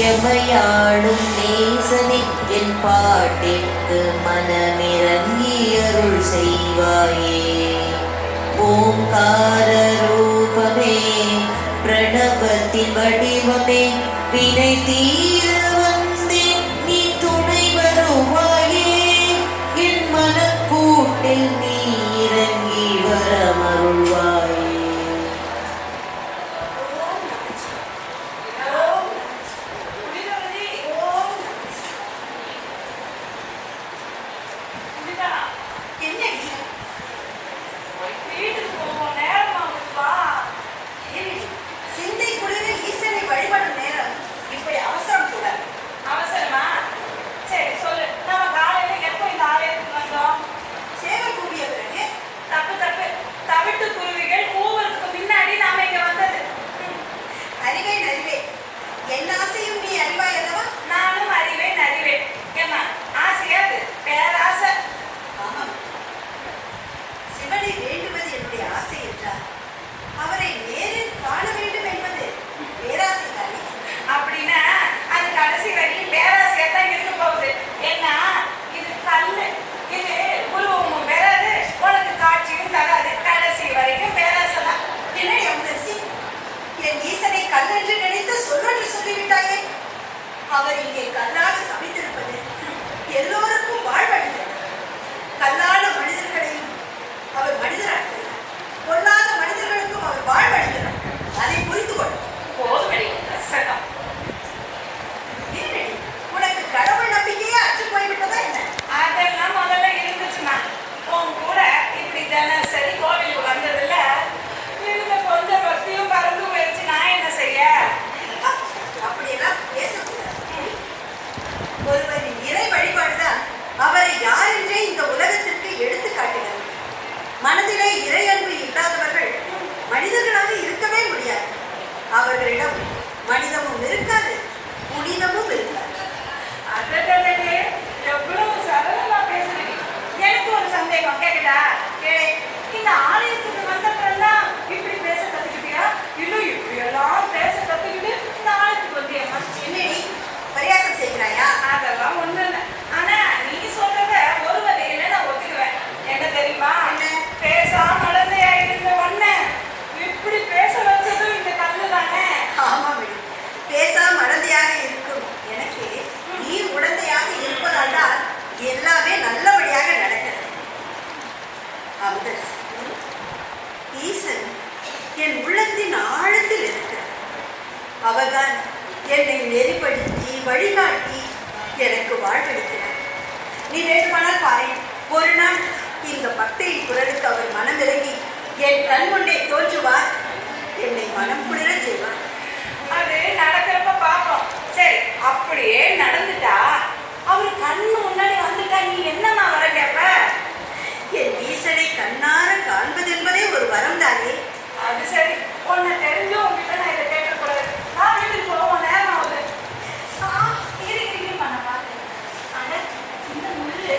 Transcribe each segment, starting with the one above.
எமையாடும் நேசனே என் பாட்டிற்கு மனமிறங்கி அருள் செய்வாயே. ஓங்கார ரூபமே பிரணவத்தின் வடிவமே வினை தீர வந்தேன் நீ துணை வருவாயே. என் மனக்கூட்டில் நீ இறங்கி வரமருள்வாயே. அவர் இங்கே கல்லாக சமைத்திருப்பது எல்லோருக்கும் வாழ்வளிக்கிறது. கல்லான மனிதர்களையும் அவர் மனிதராக்கிறார், பொல்லாத மனிதர்களுக்கும் அவர் வாழ்வளிக்கிறார். அதை புரிந்து கொள்ளும். உனக்கு கடவுள் நம்பிக்கையே அற்று போய்விட்டதா என்ன? அதெல்லாம் முதல்ல இருந்துச்சுன்னா உன் கூட இப்படி தினசரி கோவிலுக்கு வந்ததில்ல, இருந்த கொஞ்சம் பக்தியும் பறந்து போயிடுச்சு. நான் என்ன செய்ய? அப்படியெல்லாம் பேசக்கூடாது. ஒருவரின் இறை வழிபாடுதான் அவரை யார் என்றே இந்த உலகத்திற்கு எடுத்து காட்டுகிறது. மனதிலே இறை அன்பு இல்லாதவர்கள் மனிதர்களாக இருக்கவே முடியாது. அவர்களிடம் மனிதமும் இருக்காது, புனிதமும் இருக்காது. அதே எவ்வளவு சரளமா பேசுறீங்க. எனக்கு ஒரு சந்தேகம் கேட்கட்டா? கேளு. இந்த ஆலயத்துக்கு வந்தப்பெல்லாம் இப்படி பேச கத்துக்கிட்டியா, இல்லை இப்படி எல்லாம் பேச கத்துக்கிட்டு இந்த ஆலயத்துக்கு வந்தியம்மா? என்னடி பரியாசம் செய்கிறாயா? அதெல்லாம் ஒண்ணு இல்லை. ஆனா நீ சொல்றத ஒரு வகையில நான் ஒத்துக்குவேன். என்ன தெரியுமா? பேசாம மடந்தையா இருந்த ஒண்ணு இப்படி பேச வச்சதும் இந்த கல்லு தானே. ஆமா, பேசா மடந்தையாக இருக்கும் எனக்கு நீ உடந்தையாக இருப்பதால் தான் எல்லாமே நல்லபடியாக நடக்கிறது. அமுதரசி, ஈசன் என் உள்ளத்தின் ஆழத்தில் இருக்கிறார். அவர்தான் என்னை நெறிப்படுத்தி வழிகாட்டி எனக்கு வாழ்வளிக்கிறார். நீ வேண்டுமானால் பாரு, ஒரு நாள் இந்த பக்தியின் குரலுக்கு அவர் மனமிறங்கி என் கண் முன்னே தோன்றுவார், என்னை மனம் குளிர செய்வார். அது நடக்கிறப்ப பார்ப்போம். சரி, அப்படியே நடந்துட்டா அவர் கண்ணு முன்னாடி வந்துட்டா நீ என்னமா வர கேப்ப? என் ஈசனை கண்ணார காண்பதென்பதே ஒரு வரம் தானே. அது சரி, உன்னை தெரிஞ்சு உங்ககிட்ட நான் இதை கேட்கக்கூடாது. நான் வீட்டுக்கு போவோம், நேரம் ஆகுது. பண்ண பார்த்தேன். ஆனா இந்த முள்ளு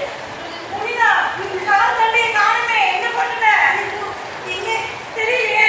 புனிதா இந்த கால் தண்டையை காணுமே, என்ன பண்ணுற? இங்கே தெரியலையே.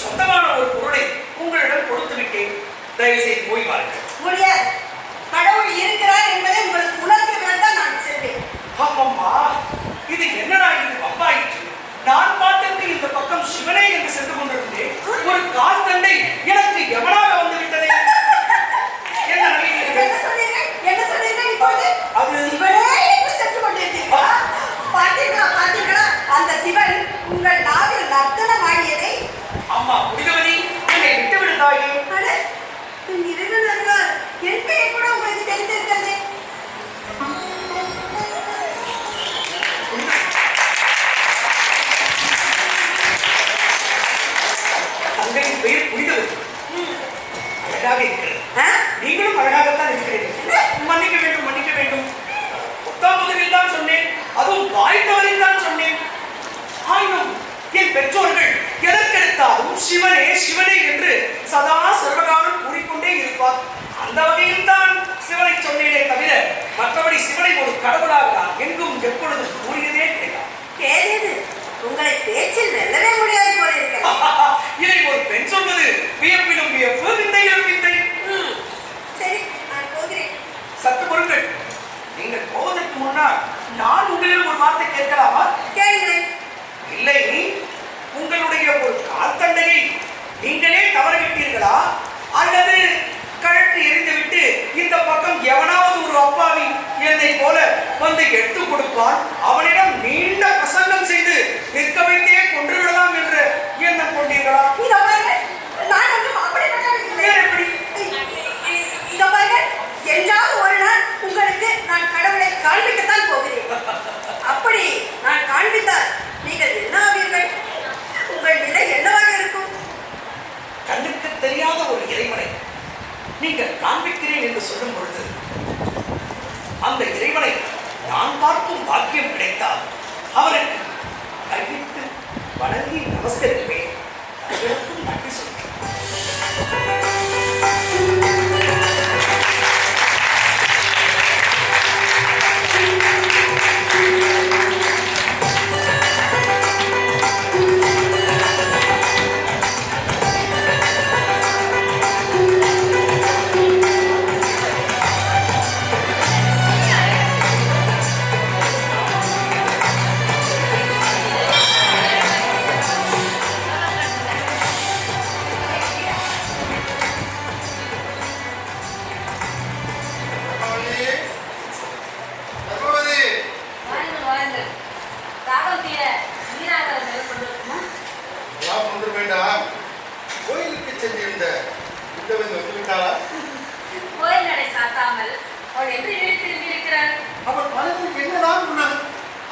சொந்தமான ஒரு பொருளை உங்களிடம் கொடுத்து விட்டேன். தயவு செய்து போய் வாருங்கள். முடியாது. கடவுள் இருக்கிறார் என்பதை உங்களுக்கு உணர்த்துகிறது தான் நான் செல்வேன். அம்மம்மா, இது என்னடா இது வம்பாயிற்று. நான் பார்த்துட்டு இந்த பக்கம் சிவனே என்று சென்று கொண்டிருந்தேன். ஒரு கால் தண்டை எனக்கு எவனாக வந்து விட்டதே. என்ன நினைக்கிறீர்கள்? என்ன சொன்னீர்கள் இப்போது? அது சிவனே என்று சென்று கொண்டிருந்தீர்களா? பார்த்தீர்களா அந்த சிவன் உங்கள் நாவில் நர்த்தனம் ஆடியதை? அம்மா புனிதவதி, என்னை விட்டு விடுதாயே. அட, என் இறைவன் அருளால் என் பெயர் கூட உங்களுக்கு தெரிந்திருக்கிறது. தங்கையின் பெயர் புனிதவதி. அழகாக இருக்கிறது. நீங்களும் அழகாகத்தான் இருக்கிறீர்கள். மன்னிக்க வேண்டும், மன்னிக்க வேண்டும். பத்தாம் முதலில் தான் சொன்னேன், அதுவும் வாய்த்தவரில் தான் சொன்னேன். ஆயினும் என் பெற்றோர்கள் எதற்கெடுத்தாலும் சிவனே சிவனே என்று சதா சர்வகாலம் கூறிக்கொண்டே இருப்பார். அந்த வகையில் தான் சிவனை சொன்னேனே தவிர மற்றபடி சிவனை ஒரு கடவுளாக நான் எங்கும் எப்பொழுதும் கூறியதே கிடையாது. கேளியது உங்களை பேச்சில் வெல்லவே முடியாது போல இருக்கிறது. இதை ஒரு பெண் சொல்வது வியப்பிலும் வியப்பு, விந்தையிலும் விந்தை. சரி, நான் போகிறேன். சற்று பொருட்கள், நீங்கள் போவதற்கு முன்னால் நான் உங்களிடம் ஒரு வார்த்தை கேட்கலாமா? கேளுங்களேன். இல்லை, உங்களுடைய ஒரு கால்தண்டையை நீங்களே தவறவிட்டீர்களா அல்லது கழற்றி எறிந்துவிட்டு இந்த பக்கம் எவனாவது ஒரு அப்பாவி என்னை போல வந்து எடுத்து கொடுப்பான், அவனிடம் நீண்ட பிரசங்கம் செய்து நிற்க வைத்தே கொன்று விடலாம் என்று எண்ணம் கொண்டீர்களா? நான் ஒன்றும் அப்படிப்பட்டவன் எப்படி? இதோ பாருங்கள், என்றாவது ஒரு நாள் உங்களுக்கு நான் கடவுளை காண்பிக்கத்தான் போகிறேன். அப்படி நான் காண்பித்தால் நீங்கள் என்ன ஆவீர்கள்? உங்கள் நிலை என்னவாக இருக்கும்? கண்ணுக்கு தெரியாத ஒரு இறைவனை நீங்கள் காண்பிக்கிறேன் என்று சொல்லும் பொழுது அந்த இறைவனை நான் பார்க்கும் பாக்கியம் கிடைத்தால் அவருக்கு கைவிட்டு வணங்கி நமஸ்கரிப்பேன். நன்றி சொல்கிறேன். கோயிலுக்கு சென்றிருந்த புத்தவன் வந்துவிட்டாளா? கோயில் நடை சாத்தாமல் அவள் என்று இழுத்திருக்கிறார். அவள் மனதில் என்னதான் உணர்?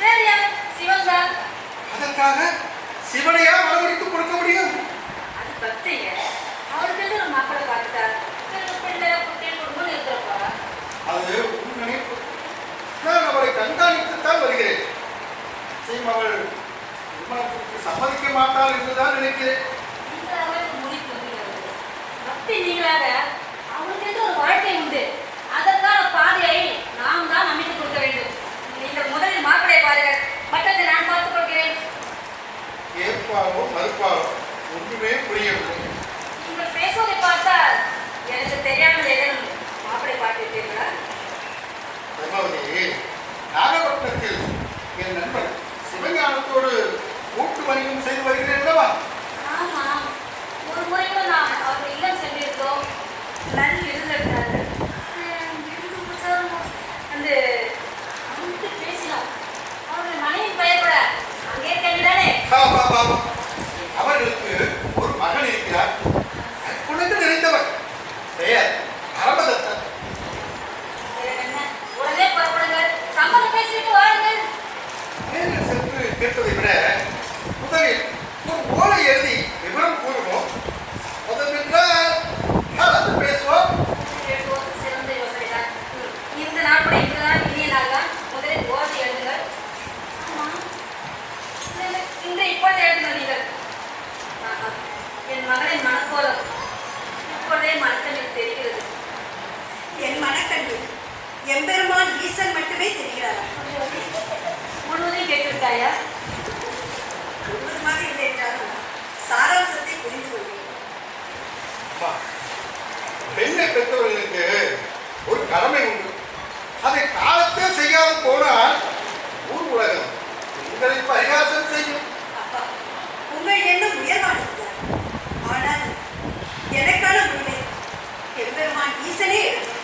வேறு யார்? சிவன்தான். அதற்காக சிவனையா மனமுடித்து கொடுக்க முடியும்? அது பக்திங்க. அவளுக்கு என்று ஒரு மாப்பிளை பார்த்துட்டார். பிள்ளை குட்டி குடும்பம் இருக்கிறப்பா. அது உன் நினைப்பு. நான் அவளை கண்காணித்துத்தான் வருகிறேன். அவள் திருமணத்திற்கு சம்மதிக்க மாட்டாள் என்றுதான் நினைக்கிறேன். பக்தி நீங்களாக அவளுக்கு என்று ஒரு வாழ்க்கை உண்டு. அதற்கான பாதையை நாம் தான் அமைத்து கொடுக்க வேண்டும். நீங்கள் முதலில் மாப்பிளை பாருங்கள், மற்றதை நான் பார்த்துக் கொள்கிறேன். ஏற்பாவோ மறுப்பாவோ ஒன்றுமே புரியவில்லை. நீங்கள் பேசுவதை பார்த்தால் எனக்கு தெரியாமல் ஏதேனும் மாப்பிளை பார்த்துவிட்டீர்களா? பிரம்மவதி, நாகப்பட்டினத்தில் என் நண்பர் சிவஞானத்தோடு கூட்டு வணிகம் செய்து வருகிறேன் அல்லவா? ஆமாம், ஒரு முறை கூட நான் அவர்கள் இல்லம் சென்றிருந்தோம். நல்ல இருந்திருந்தார்கள். அந்த அங்கு பேசினோம். அவர்கள் மனைவி பெயர் கூட அங்கே கேள்விதானே? அவர்களுக்கு ஒரு மகன் இருக்கிறார். குழந்தை நிறைந்தவர். பெயர் அரபதத்தன். உடனே புறப்படுங்கள். சம்மதம் பேசிட்டு வாருங்கள். நேரில் சென்று கேட்பதை விட முதலில் ஒரு ஓலை எழுதி விவரம் கூறுவோம். அதற்கென்றால் கலந்து பேசுவோம். சிறந்த யோசனை தான். இந்த நாள் கூட இன்றுதான் இனிய நாள் தான். முதலில் ஓதி எழுதுங்கள். இன்று இப்பொழுது எழுதுங்கள் நீங்கள். என் மகளின் மனக்கோலம் இப்பொழுதே மனக்கண்ணில் தெரிகிறது. என் மனக்கண்ணில் எம்பெருமான் ஈசன் மட்டுமே தெரிகிறார். முழுவதையும் கேட்டுவிட்டாயா? முழுவதுமாக இல்லை என்றாலும் சாராம்சத்தை புரிந்து கொள். அப்பா, பெண்ணை பெற்றவர்களுக்கு ஒரு கடமை உண்டு. அதை காலத்தே செய்யாது போனால் ஊர் உலகம் உங்களை பரிகாசம் செய்யும். அப்பா, உங்கள் எண்ணம் உயர்வானது. ஆனால் எனக்கான முடிவை எம்பெருமான் ஈசனே எடுத்தார்.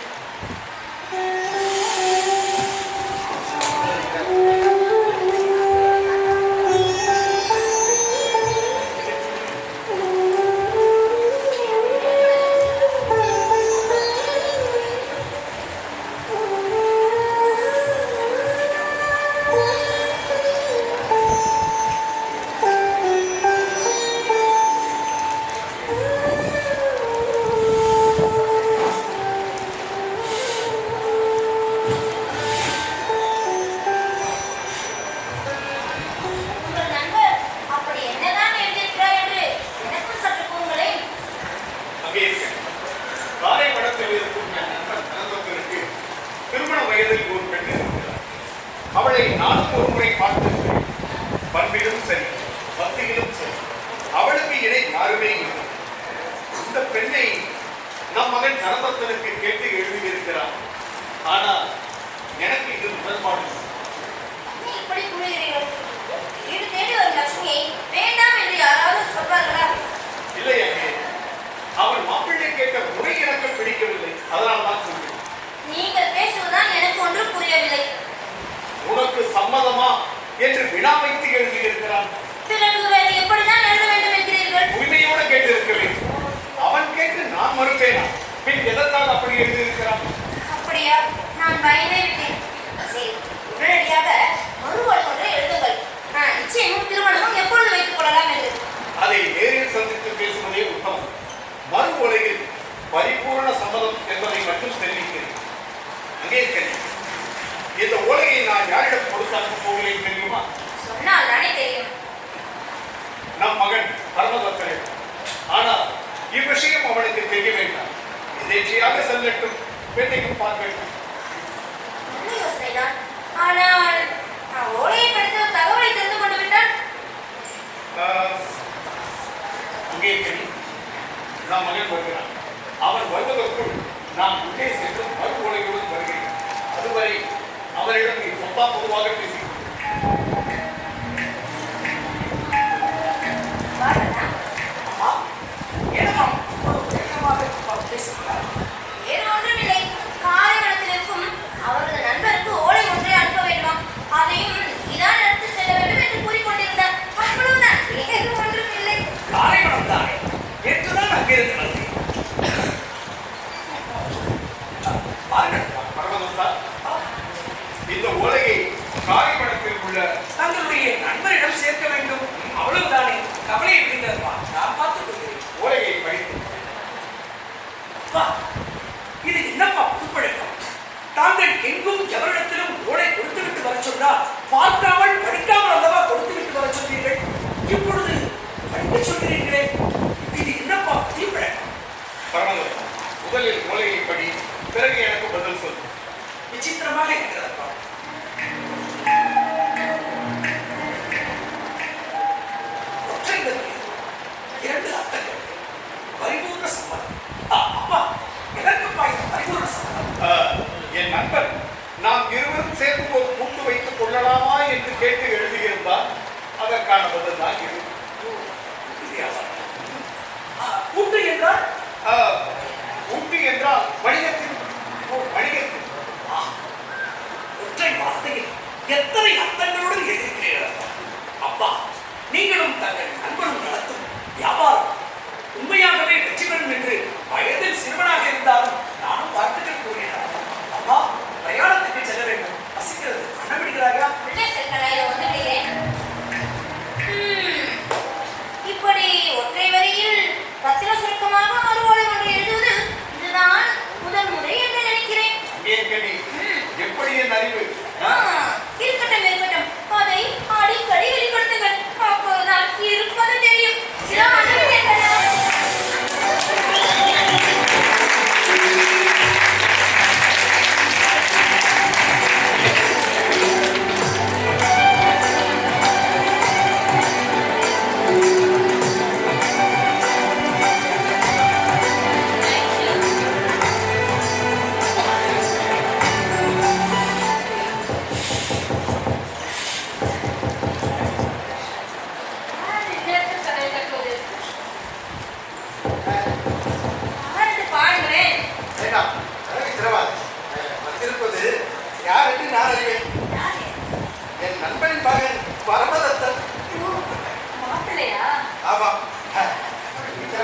அவளை நானும் ஒரு முறை பார்த்திருக்கிறேன். பண்பிலும் சரி, பக்தியிலும் சரி, அவளுக்கு இணை யாருமே இல்லை. இந்த பெண்ணை நம் மகன் சரபத்தனுக்கு கேட்டு எழுதியிருக்கிறான். ஆனால் எனக்கு இது உடன்பாடு. இல்லை அங்கே அவன் மாப்பிள்ளை கேட்ட முறை எனக்கு பிடிக்கவில்லை. அதனால் தான் சொல்கிறேன். நீங்கள் பேசுவதுதான் எனக்கு ஒன்றும் புரியவில்லை. உனக்கு சம்மதமா என்று வினா வைத்து எழுதியிருக்கிறான். பிறகு வேறு எப்படிதான் எழுத வேண்டும் என்கிறீர்கள்? உரிமையோடு கேட்டிருக்க வேண்டும். அவன் கேட்டு நான் மறுப்பேனா? பின் எதற்காக அப்படி எழுதியிருக்கிறான்? அப்படியா? நான் பயந்தே விட்டேன். சரி, உடனடியாக மறுவாழ்வு ஒன்றை எழுதுங்கள். நிச்சயமும் திருமணமும் எப்பொழுது வைத்துக் கொள்ளலாம் என்று. அதை நேரில் சந்தித்து பேசுவதே உத்தமம். மறு உலகில் பரிபூர்ண சம்மதம் என்பதை மட்டும் தெரிவிக்கிறேன். அங்கே தெரியும். இந்த ஓலையை நான் யாரிடம் கொடுத்தாக்க போகிறேன் தெரியுமா? சொன்னால் தானே தெரியும். நம் மகன் பரமதத்தனை. ஆனால் இவ்விஷயம் அவனுக்கு தெரிய வேண்டாம். எதேச்சையாக செல்லட்டும், பெண்ணையும் பார்க்கட்டும். நல்ல யோசனைதான். ஆனால் ஓலையை படித்த தகவலை தெரிந்து கொண்டு விட்டால் அங்கே தெரியும். நம் மகன் வருகிறான். அவன் வருவதற்குள் நான் உள்ளே சென்று மறு ஓலையுடன் வருகிறேன். அதுவரை அவரிடம் நீ பொத்தா பொதுவாக பேசி வேறு ஒன்றுமில்லை. காரைக்குளத்தில் இருக்கும் அவரது நண்பருக்கு ஓலை ஒன்றை அனுப்ப வேண்டுமா? அதையும் இதான் எடுத்து செல்ல வேண்டும் என்று கூறிக்கொண்டிருந்தார். அவ்வளவுதான், வேறு ஒன்றும் இல்லை. காரைக்குளம் தானே, நேற்றுதான் அங்கிருந்து வந்தேன். பரமதத்தா, இந்த ஓலையை காரைக்குளத்தில் உள்ள தங்களுடைய நண்பரிடம் சேர்க்க வேண்டும். அவ்வளவுதானே, கவலை இருக்கின்றதுப்பா. நான் பார்த்துக் கொள்கிறேன். ஓலையை படித்து இது என்னப்பா புதுப்பழக்கம்? தாங்கள் எங்கும் எவரிடத்திலும் ஓலை கொடுத்துவிட்டு வர சொன்னால் பார்க்காமல் படிக்காமல் அல்லவா கொடுத்துவிட்டு வர சொன்னீர்கள். இப்பொழுது படிக்க சொல்கிறீர்களே, இது என்னப்பா புதுப்பழக்கம்? பரமதத்தா, முதலில் ஓலையை படி, பிறகு எனக்கு பதில் சொல். விசித்திரமாக இருக்கிறதப்பா. ஒற்றை வரி, 2 அர்த்தங்கள், பரிபூர்ண சம்மதம். அப்பா, எதற்குப்பா இந்த பரிபூர்ண சம்மதம்? என் நண்பன் நாம் இருவரும் சேர்ந்து ஒரு கூட்டு வைத்துக் கொள்ளலாமா என்று கேட்டு எழுதியிருந்தால் அதற்கான பதில் தான் இது. கூட்டு என்றால் கூட்டு என்றால் வணிகத்தின் வணிகத்தின் ஒற்றை வார்த்தையில் எத்தனை அர்த்தங்களோடு எழுதியிருக்கிறீர்கள் அப்பா. நீங்களும் தங்கள் நண்பனும் நடத்தும் வியாபாரம் உண்மையாகவே வெற்றி பெறும் என்று வயதில் சிறுவனாக இருந்தாலும் நானும் வாழ்த்துக்கள் கூறினேன். அப்பா, பிரயாணத்துக்கு செல்ல வேண்டும். பசிக்கிறது. அண்ணன் விடுகிறாயா? உள்ளே செல்கிறாய், ஒன்று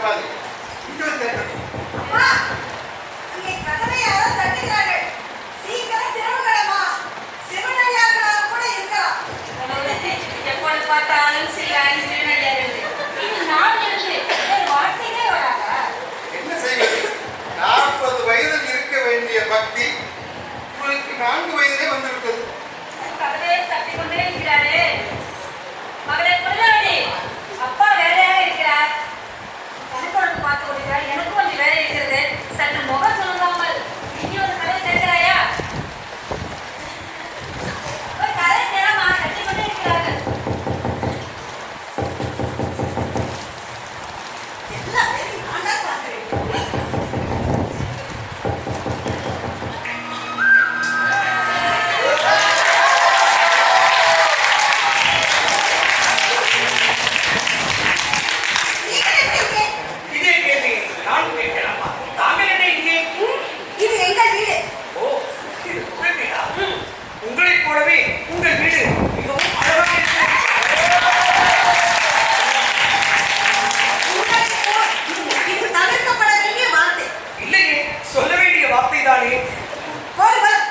பதட்டமாது. இங்க வந்து கேட்கணும். அம்மா, அங்கே கதவை யாரோ தட்டுகிறார்கள். சீக்கிரம் திறவுகளம்மா. சிவனடியார்களாக கூட இருக்கலாம். எப்பொழுது பார்த்தாலும் சிலாய் சிறுநடியார்கள். இது நான் இருந்து வார்த்தையே வராதா? என்ன செய்வது? 40 வயதில் இருக்க வேண்டிய பக்தி உங்களுக்கு 4 வயதிலே வந்துவிட்டது. கதவே தட்டிக்கொண்டே இருக்கிறாரே. மகளே குழந்தை, அப்பா வேலையாக இருக்கிறார். கணக்கு பார்த்து கொடுக்கிறார். எனக்கும் கொஞ்சம் வேலை இருக்கிறது. சற்று முகம் சொல்லுங்காமல் இனி ஒரு கதை கேட்கிறாயா? ஒரு கதை நேரமா கட்டிக்கொண்டே இருக்கிறார்கள். எல்லா வேலையும் நான் தான் பார்க்கிறேன். நீங்கள் எப்படி இங்கே? இதே கேள்வி நான் கேட்கலாமா? தாங்கள் என்ன இங்கே? இது எங்கள் வீடு. ஓ, இது உங்கள் வீடா? உங்களைப் போலவே உங்கள் வீடு மிகவும் அழகாக இருக்கிறது. உங்களுக்கு இது தவிர்க்கப்பட வேண்டிய வார்த்தை. இல்லையே, சொல்ல வேண்டிய வார்த்தை தானே. போதும் போதும்.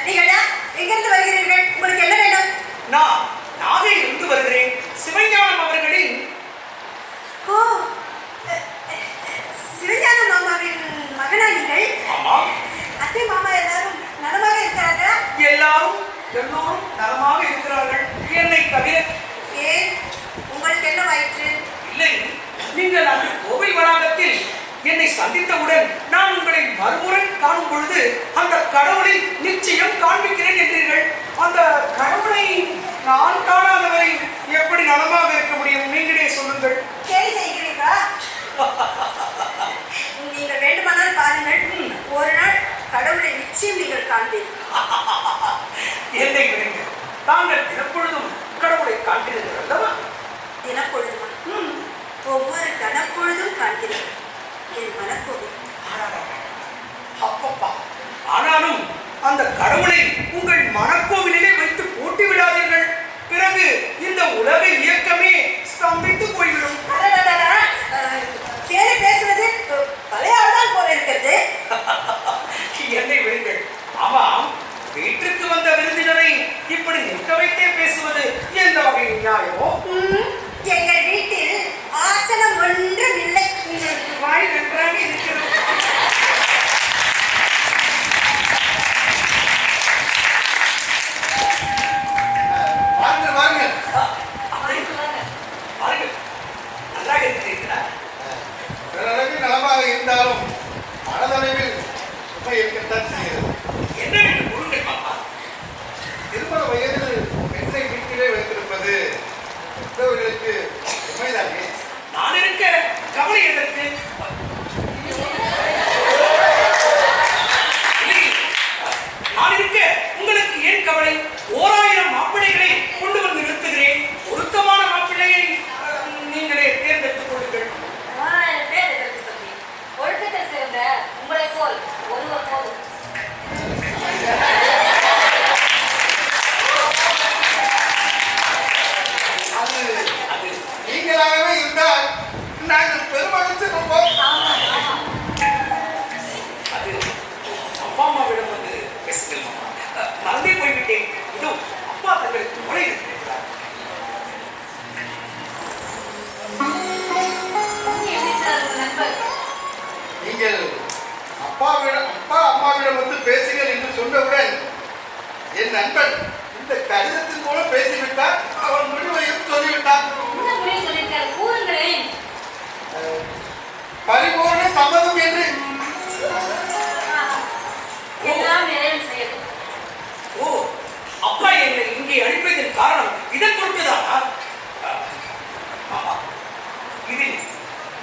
நீங்கள் யார்? எங்கிருந்து வருகிறீர்கள்? உங்களுக்கு என்ன வேண்டும்? நான் நாகையிலிருந்து வருகிறேன். சிவஞானம் அவர்களின் ஓ, சிவஞான மாமாவின் மகனா நீங்கள்? ஆமாம், அத்தை மாமா எல்லாரும் நலமாக இருக்கிறார்களா? எல்லோரும் நலமாக இருக்கிறார்கள். என்னை தவிர. ஏன், உங்களுக்கு என்ன வயிற்று? இல்லை, நீங்கள் அந்த கோவில் வளாகத்தில் என்னை சந்தித்தவுடன் நான் உங்களை மறுமுறை காணும் பொழுது அந்த கடவுளை நிச்சயம் காண்பிக்கிறேன் என்றீர்கள். அந்த கடவுளை நான் காணாதவரை எப்படி நலமாக இருக்க முடியும்? நீங்களே சொல்லுங்கள். கேலி செய்கிறீர்களா? நீங்கள் வேண்டுமானால் பாருங்கள். ஒரு நாள் கடவுளை நிச்சயம் நீங்கள் காண்பீர்கள். என்னை விடுங்கள். தாங்கள் தினப்பொழுதும் கடவுளை காண்கிறீர்கள் அல்லவா? தினப்பொழுதுமா? ஒவ்வொரு கணப்பொழுதும் காண்கிறேன் என் மனக்கோவில். அப்பப்பா, ஆனாலும் அந்த கடவுளை உங்கள் மனக்கோவிலிலே வைத்து போட்டி விடாதீர்கள். பிறகு இந்த உலக இயக்கமே ஸ்தம்பித்து போய்விடும். கேலி பேசுவது பழையாதான் போல இருக்கிறது. என்னை விடுங்கள். ஆமாம், வீட்டிற்கு வந்த விருந்தினரை இப்படி நிற்க வைத்தே பேசுவது எந்த வகையில் நியாயமோ? எங்கள் வீட்டில் ஆசனம் ஒன்றும் இல்லை. வாய் நன்றாக இருக்கிறது. வாருங்கள் வாருங்கள். பாருங்கள், நன்றாக இருக்கிறீர்களா? பிறரளவில் நலமாக இருந்தாலும் மனதளவில் சுமை இருக்கத்தான் செய்கிறது. என்ன வேண்டும் கூறுங்கள் மாமா. திருமண வயதில் பெண்ணை வீட்டிலே வைத்திருப்பது பெற்றவர்களுக்கு சுமைதானே. நான் இருக்க கவலை எதற்கு? இல்லை, நான் இருக்க உங்களுக்கு ஏன் கவலை? 1000 மாப்பிள்ளைகளை கொண்டு வந்து நிறுத்துகிறேன். பொருத்தமான மாப்பிள்ளையை நீங்களே தேர்ந்தெடுத்துக் கொள்ளுங்கள். பேர் எதற்கு தம்பி? ஒழுக்கத்தில் சிறந்த உங்களை போல் ஒருவர் போதும். அது நீங்களாகவே இருந்தால் நாங்கள் பெருமகிழ்ச்சி கொள்வோம். அது அப்பா அம்மாவிடம் வந்து பேசுங்கள் மாமா. மறந்தே போய்விட்டேன். இதோ அப்பா தங்களுக்கு முறை இருக்கிறார். நண்பர் நீங்கள் அப்பா அம்மாவிடம் வந்து பேசுங்கள் என்று சொன்னவுடன் என் நண்பன் இந்த கடிதத்தின் மூலம் பேசிவிட்டார். அவன் முடிவையும் சொல்லிவிட்டான். என்ன முடிவு சொல்லியிருக்காரு? கூறுங்களேன். பரிபூர்ண சம்மதம் என்று. எல்லாம் நிறைவு செய்யணும். ஓ, அப்பா என்னை இங்கே அனுப்பியதன் காரணம் இதன் பொறுத்துதானா? ஆமா, இதில்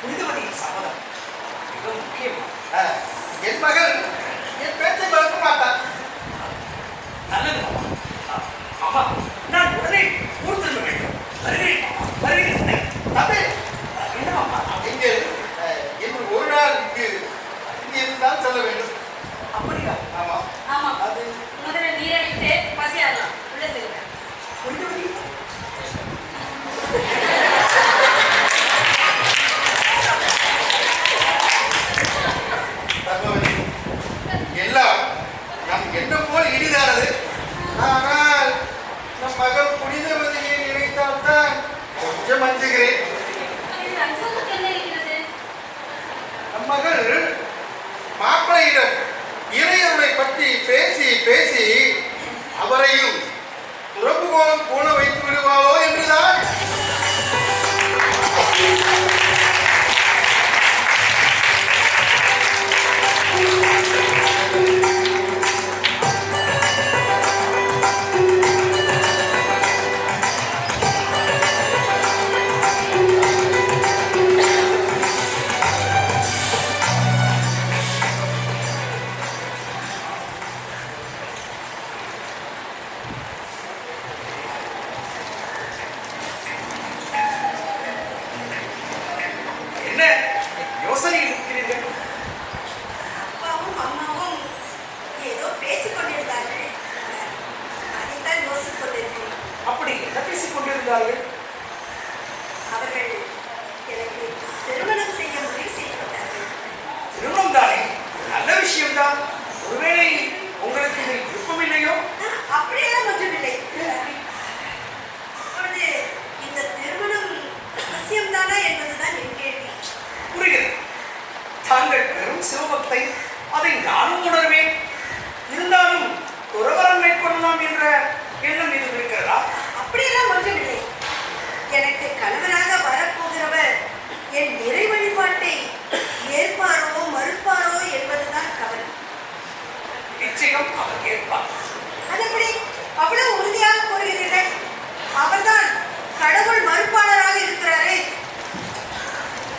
புனிதவதியின் சம்மதம் மிக முக்கியமா. என் மகள் என் பேச்சை மறக்க மாட்டான். நல்லது மாமா. ஆமா, நான் உடனே ஊர் திரும்ப வேண்டும். வருகிறேன் மாமா, வருகிறேன். தம்பி, என்ன மாமா? நீங்கள் இன்று ஒரு நாள் இங்கே இருந்தால் சொல்ல வேண்டும். அப்படியா? ஆமா. ஆமா, அது முதல்ல நீரடித்து பசியாகலாம். உள்ள செல்லுங்க. புனிதவதி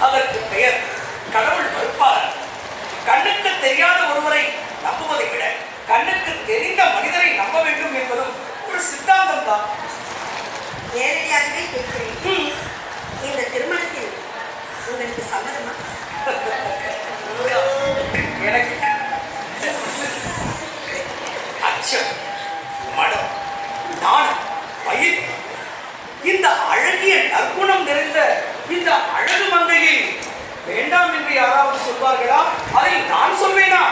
அதற்கு பெயர் கடவுள் மறுப்பாளர். கண்ணுக்கு தெரியாத ஒருவரை நம்புவதை விட கண்ணுக்கு தெரிந்த மனிதரை நம்ப வேண்டும் என்பதும் ஒரு சித்தாந்தம் தான். நேரடியாகவே கேட்கிறேன், இந்த திருமணத்தில் உங்களுக்கு சம்மதமா? எனக்கு அச்சம், மடம், நாணம், பயிர், இந்த அழகிய நற்குணம் நிறைந்த இந்த அழகு மங்கையை வேண்டாம் என்று யாராவது சொல்வார்களா? அதை நான் சொல்வேனா?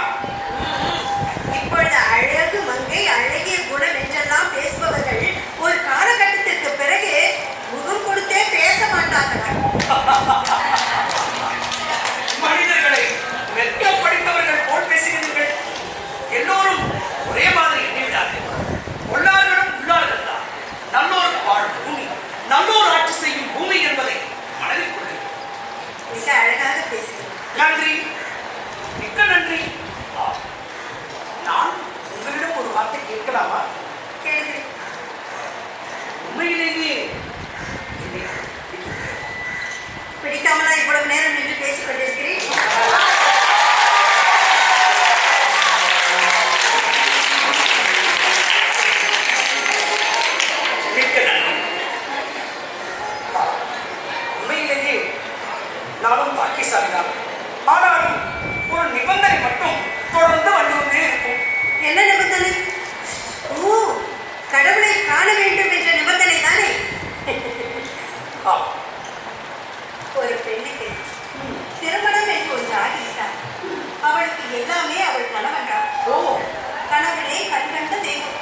இப்பொழுது அழகு மங்கை, அழகிய குணம் என்றெல்லாம் பேசுபவர்கள் ஒரு காலகட்டத்திற்கு பிறகு முகம் கொடுத்தே பேச மாட்டார்கள். மனிதர்களை வெட்கப்படுத்தவர்கள் போல் பேசுகிறீர்கள். எல்லோரும் ஒரே மாதிரி எண்ணிவிடார்கள். உள்ளார்களும் உள்ளார்கள் தான். நல்லோர் வாழும் பூமி, நல்லோர் ஆட்சி செய்யும் பூமி என்பதை மனதில் கொள்ளுங்கள். மிக அழகாக பேசுகிறேன். நன்றி, மிக்க நன்றி. நான் உங்களிடம் ஒரு வார்த்தை கேட்கலாமா? கேளுங்கள். உண்மையிலேயே பிடிக்காமலா இவ்வளவு நேரம் நின்று பேசிக் கொண்டிருக்கிறேன்? மிக்க நன்றி. உண்மையிலேயே நானும் பாக்கியசாலிதான். ஆனாலும் ஒரு நிபந்தனை மட்டும் தொடர்ந்து வந்து கொண்டே இருக்கும். என்ன நிபந்தனை? ஓ, கடவுளை காண வேண்டும் என்ற நிபந்தனை தானே? ஒரு பெண்ணுக்கு திருமணம் என்று ஒன்று ஆகிவிட்டார். அவளுக்கு எல்லாமே அவள் கணவன்றார். ஓ, கணவனே கண்கண்ட தெய்வம்.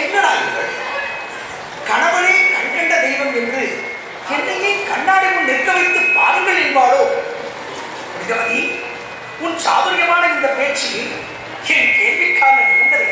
என்னடா இவர்கள்? கணவனே கண்கண்ட தெய்வம் என்று என்னையே கண்ணாடி முன் நிற்க வைத்து பாருங்கள் என்பாரோ? புனிதவதி, உன் சாதுரியமான இந்த பேச்சு என் கேள்விக்கான நிபந்தனை.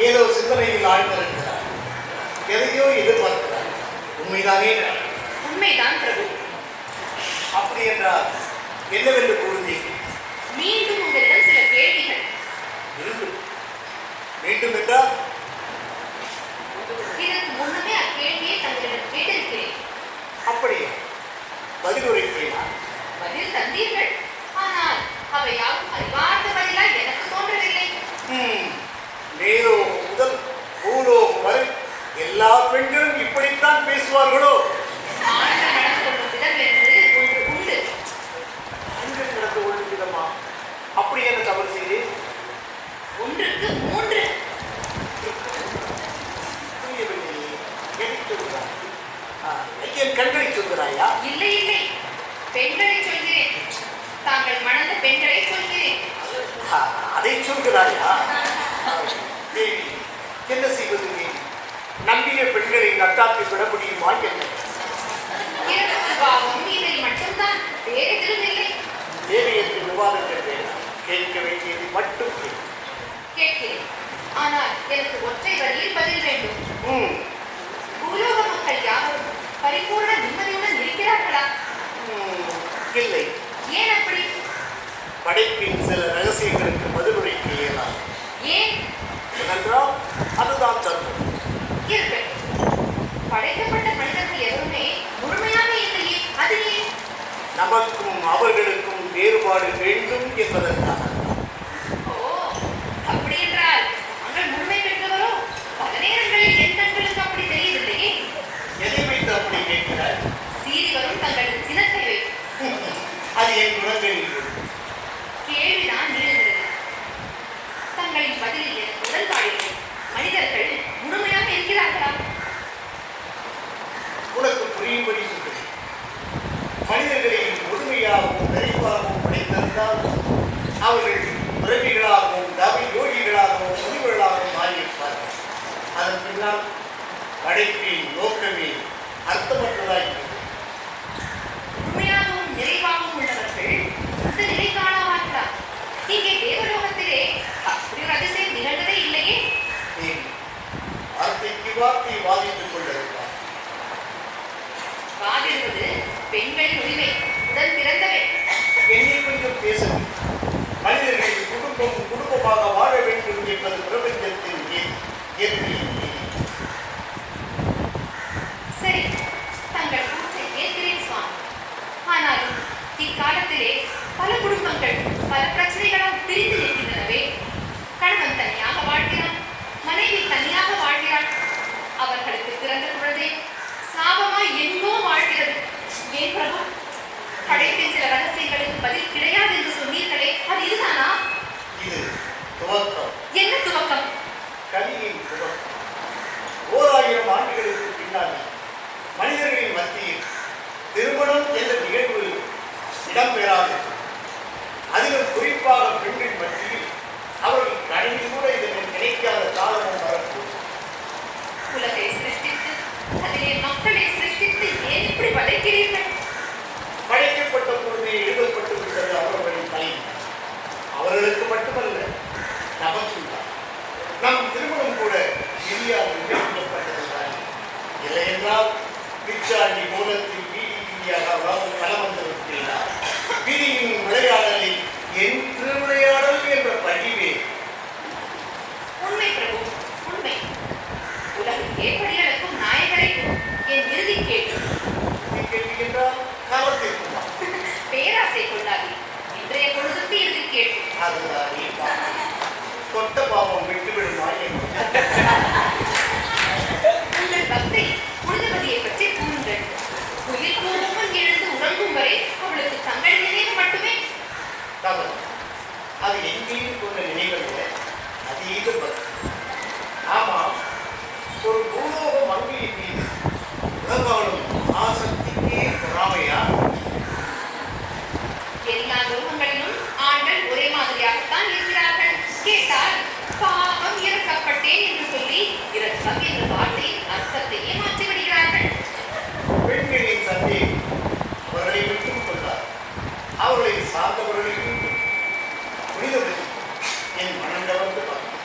ஏதோ சிந்தனையில் ஆழ்ந்திருக்கிறார். எதையோ எதிர்பார்க்கிறார். உண்மைதானே? உண்மைதான் பிரபு. அப்படி என்றால் என்னவென்று கூறுவீர்கள்? மீண்டும் உங்களிடம் சில கேள்விகள். மீண்டும் மீண்டும் என்றால் இதற்கு முன்னமே அக்கேள்வியை தங்களிடம் கேட்டிருக்கிறேன். அப்படியா? பதில் உரைக்கிறீர்களா? பதில் தந்தீர்கள். ஆனால் அவை யாவும் அறிவார்ந்த பதிலால் எனக்கு தோன்றவில்லை. மேலோகம் முதல் பூலோகம் வரை எல்லா பெண்களும் இப்படித்தான் பேசுவார்களோ? ஆண்கள் நடந்து கொள்ளும் விதம் என்று ஒன்று உண்டு. ஆண்கள் நடந்து கொள்ளும் விதமா? அப்படி என்ன தவறு செய்தேன்? ஒன்றுக்கு 3. புரியவில்லையே. எதை சொல்கிறாய்? என் கண்களை சொல்கிறாயா? இல்லை இல்லை, பெண்களை சொல்கிறேன். தாங்கள் மணந்த பெண்களை சொல்கிறேன். அதை சொல்கிறாயா? தேவி, என்ன செய்வது? நம்பிய பெண்களை நட்டாக்கி விட முடியுமா? என்ன இரண்டு சுபாவம் இதில் மட்டும்தான், வேறெதிலும் இல்லை. தேவி என்று விவாதங்கள் வேண்டாம். கேட்க வேண்டியது மட்டும் கேட்கிறேன். ஆனால் எனக்கு ஒற்றை வரியில் பதில் வேண்டும். பூலோக மக்கள் யாவரும் பரிபூர்ண நிம்மதியுடன் இருக்கிறார்களா? இல்லை. ஏன் அப்படி? படைப்பின் சில ரகசியங்களுக்கு பதிலுரைக்க இயலாது. ஏன்? ஏனென்றால் அதுதான் தர்மம். இருக்கட்டும். படைக்கப்பட்ட மனிதர்கள் எவருமே முழுமையாக இல்லையே, அது ஏன்? நமக்கும் அவர்களுக்கும் வேறுபாடு வேண்டும் என்பதற்காக. ஓ, அப்படி என்றால் நாங்கள் முழுமை பெற்றவரோ? பல நேரங்களில் என் கண்களுக்கு அப்படி தெரியவில்லையே. எதை வைத்து அப்படி கேட்கிறார்? சீறி வரும் தங்களின் சினத்தை வைத்து. அது என் குணங்களில் கேள்விதான் நீளுகிறது. தங்களின் பதிலில் எனக்கு உடன்பாடில்லை. மனிதர்கள் முழுமையாக இருக்கிறார்களா? உனக்கு புரியும்படி சொல்கிறேன். மனிதர்களை முழுமையாகவும் நிறைவாகவும் படைத்திருந்தால் அவர்கள் பிறவிகளாகவும் தவி யோகிகளாகவும் முனிவர்களாகவும் மாறியிருப்பார்கள். அதன் பின்னால் படைப்பின் நோக்கமே அர்த்தமற்றதாகிறது. முழுமையாகவும் நிறைவாகவும் உள்ளவர்கள் அந்த நிலை காணாவார்களா? இங்கே தேவலோகத்திலே அப்படி ஒரு அதிசயம் நிகழ்ந்ததே இல்லையே. வார்த்தைக்கு வார்த்தை வாதித்துக் கொண்டிருப்பார். வாதிடுவது பெண்களின் உரிமை, உடன் பிறந்தவை. என்னை கொஞ்சம் பேசுங்கள். மனிதர்கள் குடும்பமாக வாழ வேண்டும் என்பது பிரபஞ்சத்தின் இயற்கையின் நீதி. சரி, தங்கள் கூற்றை ஏற்கிறேன் சுவாமி. ஆனாலும் இக்காலத்திலே பல குடும்பங்கள் பல பிரச்சனைகளால் பிரிந்து நிற்கின்றனவே. கணவன் தனியாக வாழ்கிறான், மனைவி தனியாக வாழ்கிறாள். அவர்களுக்கு பிறந்த குழந்தை சாபமாய் எங்கோ வாழ்கிறது. ஏன் பிரபு? படைப்பின் சில ரகசியங்களுக்கு பதில் கிடையாது என்று சொன்னீர்களே, அது இதுதானா? இது துவக்கம். என்ன துவக்கம்? கலியின் துவக்கம். 1000 ஆண்டுகளுக்கு பின்னாடி மனிதர்களின் மத்தியில் திருமணம் என்ற நிகழ்வு இடம்பெறாது. அதிலும் குறிப்பாக பெண்கள் மத்தியில் அவர்கள் கடையில் கூட இதனை நினைக்காத காலமும் வரக்கூடும். உலகை சிருஷ்டித்து அதிலே மக்களை சிருஷ்டித்து ஏன் இப்படி படைக்கிறீர்கள்? படைக்கப்பட்ட பொழுதே எழுதப்பட்டு விட்டது அவர்களின் தலைமை. அவர்களுக்கு மட்டுமல்ல, நமக்கும் தான். நம் திருமணம் கூட இந்தியாவில் மேற்கொள்ளப்பட்டதுதான். இல்லை என்றால் பிச்சாண்டி மூலத்தில் வீதி வீதியாக களம் வந்திருக்கிறார். வீதியின் விளையாடலில் என் திருவிளையாடல் என்ற பதிவே. உண்மை பிரபு, உண்மை. உலகுக்கே படியளக்கும் நாயகரை என் இறுதி கேள்வி. கேள்வி என்றால் காலத்திற்கு பேராசை கொள்ளாதே. இன்றைய பொழுதுக்கு இறுதி கேள்வி. அதுதான் நீ தொட்ட பாவம் விட்டுவிடுமா என்று. உங்கள் பக்தை புனிதவதியை பற்றி கூறுங்கள். உயிர் கூறும் எழுந்து உறங்கும் வரை அவளுக்கு தங்களின் நினைவு மட்டுமே. தவறு. அது எங்கேயும் கொண்ட நினைவல்ல, அதீத பக்தி. ஆமாம், ஒரு பூலோக மங்கையின் மீது உலகாலும் ஆசக்திக்கே பொறாமையா? எல்லா லோகங்களிலும் ஆண்கள் ஒரே மாதிரியாகத்தான் இருக்கிறார்கள். கேட்டால் பாவம் இறக்கப்பட்டேன் என்று சொல்லி இரக்கம் என்ற வார்த்தையின் அர்த்தத்தையே மாற்றிவிடுகிறார்கள். பெண்களின் சந்தேகம் அவர்களை விட்டும் கொண்டார். அவர்களை சார்ந்தவர்களையும் புனிதவதி என் மனந்தவர்ந்து பார்த்தார்.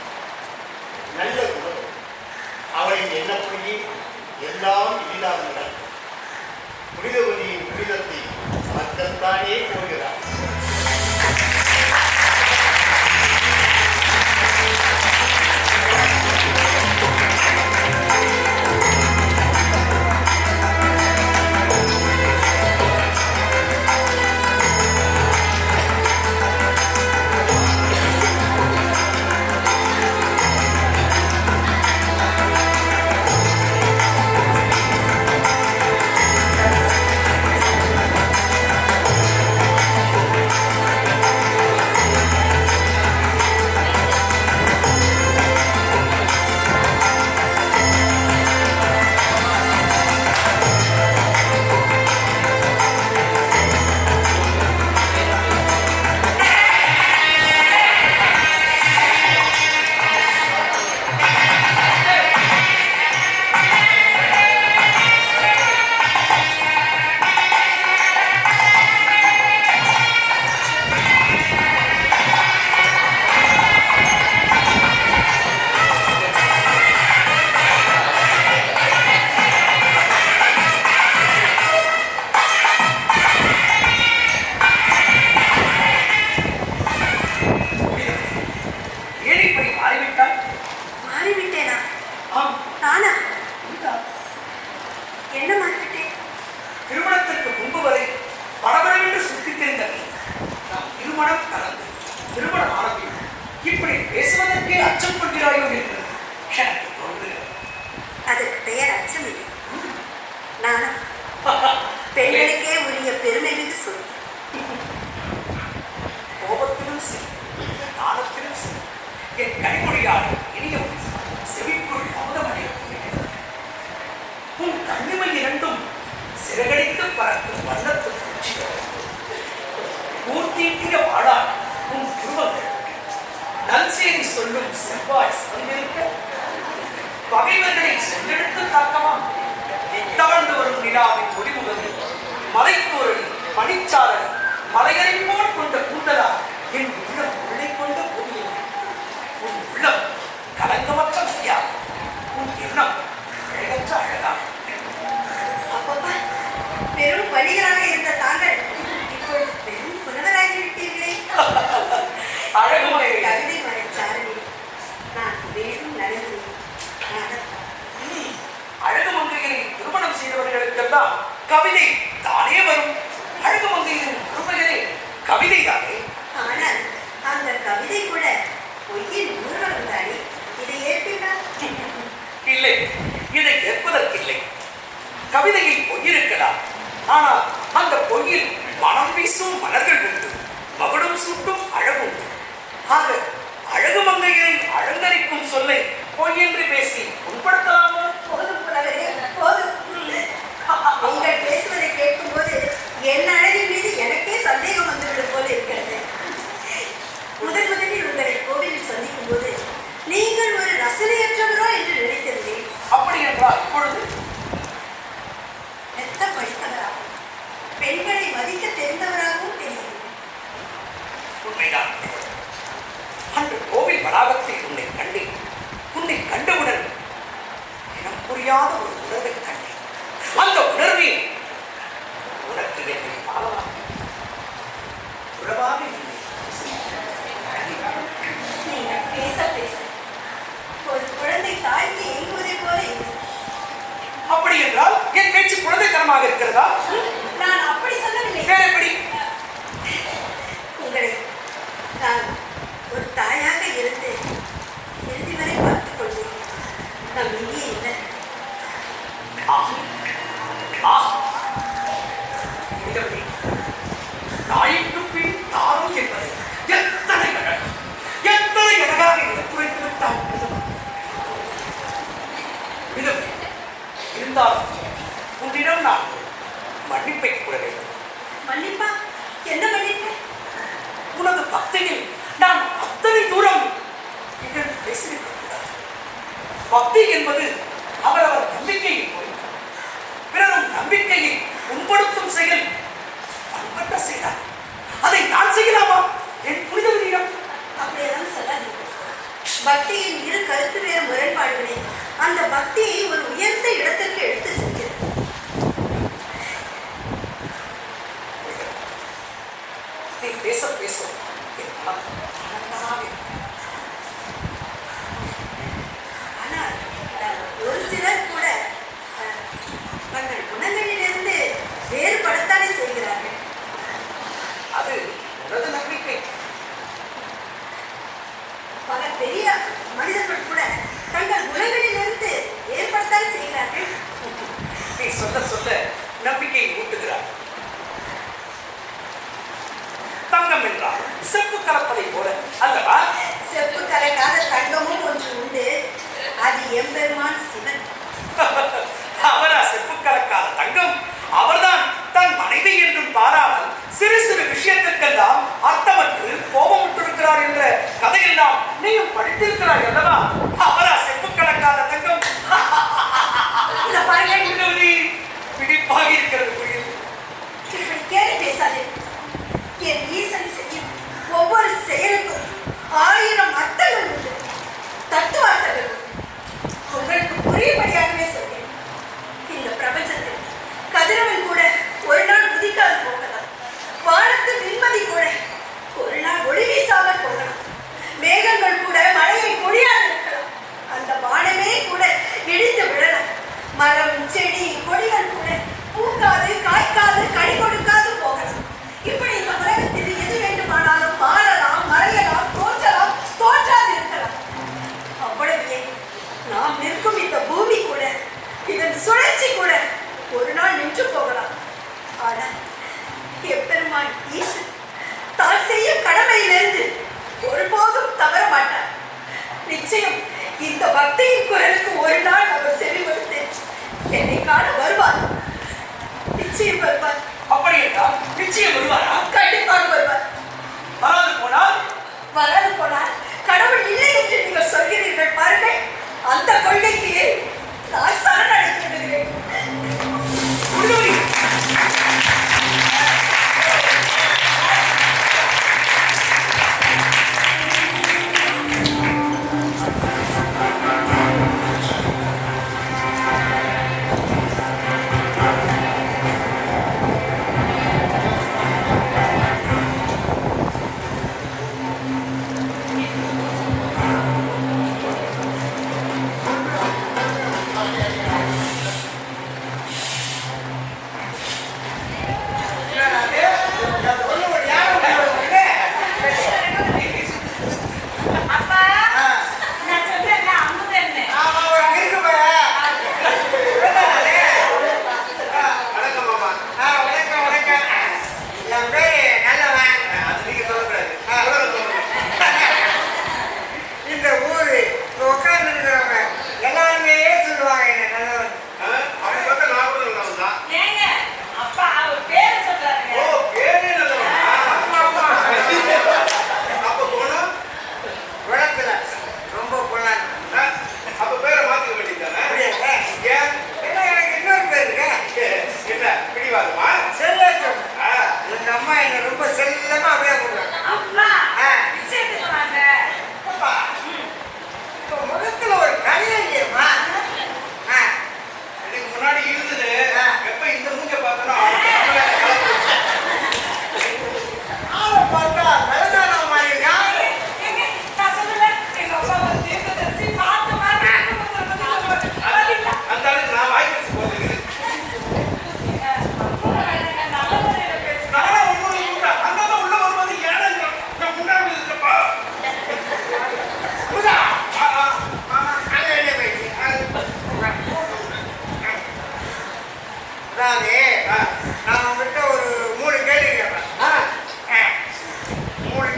இப்படி பேசுவதற்கே அச்சம் கொள்கிறாயோ என்று எனக்கு தோன்றுகிறது. அதற்கு பெயர் அச்சமில்லை, நானும் பெண்களுக்கே உரிய பெருமை மிகு சொல். கோபத்திலும் சரி, நாணத்திலும் சரி, என் கனிமொழியால் இனிய செவிக்குள் அமுதமடைய உன் கண்ணிமை இரண்டும் சிறகடித்து பறக்கும் வண்ணத்து பூச்சிகள், ஊர்த்தீட்டிய வாழால் உன் துருவங்கள், நல் செய்தி சொல்லும் செவ்வாய் சிறந்திருக்க, பகைவர்களை சென்றெடுத்து தாக்கமா, தவழ்ந்து வரும் நிலாவின் ஒளிமுகத்தில் மலைத்தோரணி பனிச்சாரணி மலைகளை போல் கொண்ட கூந்தலா என் உள்ளம் உள்ளே கொண்ட பூமியை, உன் உள்ளம் கலங்கமற்ற மையா, உன் எண்ணம் அழகற்ற அழகா. அப்பப்பா, பெரும் வணிகராக இருந்த தாங்கள் இப்பொழுது பெரும் புலவராகிவிட்டீர்களே. அழகுமலை கவிதை மலைச்சாரணி நான் வேணும் நடந்தேன். அழகுமங்கையை திருமணம் செய்தவர்களுக்கெல்லாம் கவிதை தானே வரும். அழகுமங்கையின் திருமகளே கவிதை தானே. ஆனால் அந்த கவிதை கூட பொய்யின் ஊர்வலம் தானே. இதை ஏற்பீங்களா? இல்லை, இதை ஏற்பதற்கில்லை. கவிதையில் பொய் இருக்கலாம், ஆனால் அந்த பொய்யில் மனம் வீசும் மலர்கள் உண்டு, மகுடம் சூட்டும் அழகுண்டு. ஆக அழகுமங்கையை அலங்கரிக்கும் சொல்லை பொய் என்று பேசி உட்படுத்தலாமோ? போதும் புலவரே, போதும். நீங்கள் பேசுவதை கேட்கும்போது என் அழகின் மீது எனக்கே சந்தேகம் வந்துவிடும் போல இருக்கிறது. முதலில் உங்களை கோவிலில் சந்திக்கும் போது நீங்கள் ஒரு ரசனையற்றவரோ என்று நினைத்திருந்தேன். அப்படி என்றால் இப்பொழுது மெத்த படித்தவராகவும் பெண்களை மதிக்க தெரிந்தவராகவும் தெரிகிறது. உண்மைதான். அன்று கோவில் வளாகத்தில் உன்னை கண்டேன். உன்னை கண்டவுடன் இனம் புரியாத ஒரு உணர்வை கண்டேன். அந்த உணர்வை உனக்கு என்னை பாலமாக உறவாக இல்லை. நீங்கள் பேச பேச ஒரு குழந்தை தாய்க்கு ஏங்குவதை போல இல்லை. அப்படி என்றால் என் பேச்சு குழந்தைத்தனமாக இருக்கிறதா? நான் அப்படி சொல்லவில்லை. வேற எப்படி? உங்களை நான் ஒரு தாயாக இருந்து இறுதி வரை பார்த்துக் கொள்வேன். நம் இங்கே இல்லை. தாய்க்கு பின் தாரும் என்பது எத்தனை அழகு, எத்தனை அழகாக எடுத்துரைத்து விட்டார். இருந்தாலும் உன்னிடம் நான் மன்னிப்பை கூற வேண்டும். மன்னிப்பா? என்ன மன்னிப்பு? உனது பக்தியில் நான் அத்தனை தூரம் இகழ்ந்து பேசியிருக்க கூடாது. பக்தி என்பது அவரவர் நம்பிக்கையை பொறுத்து. பிறரும் நம்பிக்கையை புண்படுத்தும் செயல் பண்பற்ற செயலா? அதை நான் செய்யலாமா என் புனிதவனிடம்? அப்படியெல்லாம் சொல்லாதீங்க. பக்தியின் இரு கருத்து வேறு முரண்பாடுகளை அந்த பக்தியை ஒரு உயர்ந்த இடத்திற்கு எடுத்து செல்கிறது. நீ பேச பேச என் மனம் ஆனந்தமாக இருக்கிறது. ஆனால் ஒரு சிலர் கூட தங்கள் குணங்களிலிருந்து வேறுபடத்தானே செய்கிறார்கள். அது உனது நம்பிக்கை. பல பெரிய மனிதர்கள் கூட தங்கள் குணங்களிலிருந்து வேறுபடத்தானே செய்கிறார்கள். நீ சொல்ல சொல்ல நம்பிக்கையை ஊட்டுகிறார். தங்கம் என்றால் செப்பு கலப்பதை போல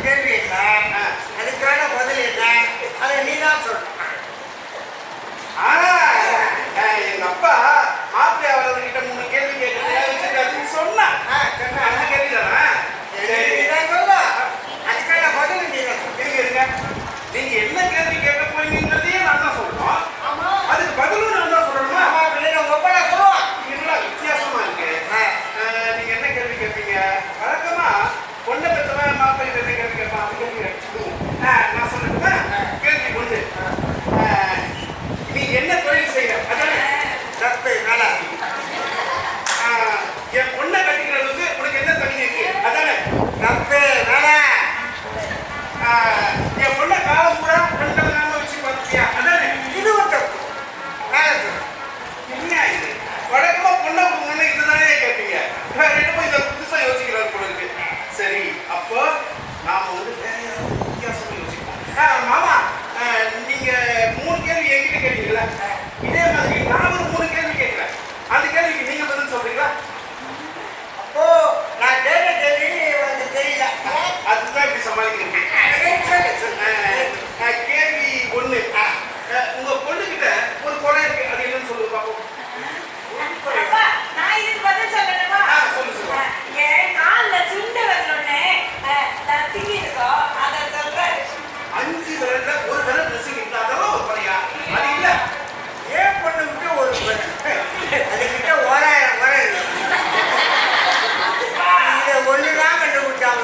கேள்வி என்ன, அதுக்கான பதில் என்ன, அதை நீ தான் சொல்லணும். ஆனா எங்க அப்பா மாப்பிள்ளை அவர்கிட்ட 3 கேள்வி கேட்கறது சொன்னா அந்த கேள்வி தானே. அதுக்கான பதில் நீ தான் சொல்லணும். இருங்க, நீங்க என்ன கேள்வி கேட்க போறீங்கன்றதையே நான் தான் சொல்லணும். அதுக்கு பதிலும் நான் தான் சொல்லணுமா? உங்க அப்பா நான் சொல்லுவான். என்னடா வித்தியாசமா இருக்கு. நீங்க என்ன கேள்வி கேட்பீங்க? வழக்கமா பொண்ணை பெற்றவன் மாப்பிள்ளை என்ன கேள்வி கேட்பான்? அந்த கேள்வி அடிச்சுடுவோம். நான் சொல்லட்டுமா? கேள்வி 1, நீ என்ன தொழில் செய்யற? அதானே தப்பு வேலை. என் பொண்ணை கட்டிக்கிறதுக்கு உனக்கு என்ன தகுதி இருக்கு? அதானே தப்பு வேலை. என் பொண்ணை காலம் பூரா பெண்கள் நாம வச்சு பார்த்தியா? அதானே இதுவும் தப்பு வேலை சொல்லு. என்ன இது? வழக்கமா பொண்ணை பொண்ணு இதுதானே கேட்பீங்க. ரெண்டு இதை புதுசா யோசிக்கிறாரு போல இருக்கு. சரி, அப்போ நாம வேற யாராவது வித்தியாசமா யோசிப்போம். மாமா, நீங்க 3 கேள்வி என்கிட்ட கேட்டீங்களா? இதே மாதிரி நான் ஒரு 3 கேள்வி கேட்கிறேன். அந்த கேள்விக்கு நீங்க பதில் சொல்றீங்களா? அப்போ நான் கேட்ட கேள்வி உனக்கு தெரியல. அதுதான் இப்படி சமாளிக்கிறீங்க. கேள்வி 1, உங்க பொண்ணுகிட்ட ஒரு குறை இருக்கு, அது என்னன்னு சொல்லுங்க பாப்போம். அப்பா, நான் இதுக்கு பதில் சொல்லணுமா? சொல்லு. என் கால்ல சுண்டு வரணும்னு நசுங்கி இருக்கோம், அதை சொல்றாரு. 5 விரல்ல ஒரு விரல் நசுங்கி இருந்தா அதெல்லாம் ஒரு குறையா? அது இல்ல. ஏன் பொண்ணுகிட்ட ஒரு குறை? அதுகிட்ட 1000 குறை இருக்கு. இதை ஒண்ணுதான் கண்டுபிடிச்சாங்க.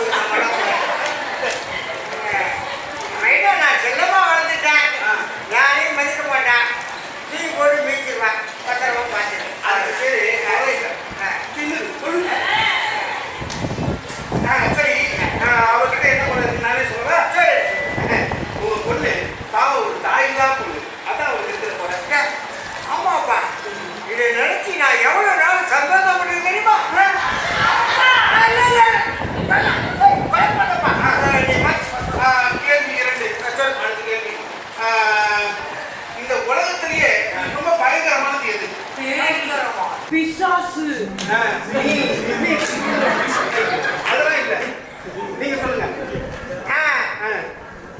ரைட்டா, நான் செல்லமா வளர்ந்துட்டேன். யாரையும் மதிக்க மாட்டேன். தீ போட்டு மீச்சிருவேன். பத்திரமா பார்த்துருவேன். அதுக்கு பேரு குறை இல்ல. திமிரு, கொழுப்பு. சரி, அவர்கிட்ட என்ன குறை இருக்கு நானே சொல்றேன். சரி, உங்க பொண்ணு பாவம் ஒரு தாயில்லா பொண்ணு. அதான் அவருக்கு இருக்கிற குறை. ஆமாப்பா, இதை நினைச்சு நான் எவ்வளவு நாள் சந்தோஷம் முடியும் தெரியுமா? கேள்வி 2. அடுத்த கேள்வி. இந்த உலகத்திலேயே ரொம்ப பயங்கரமானது எது? பிசாசு. அதெல்லாம் இல்ல, நீங்க சொல்லுங்க.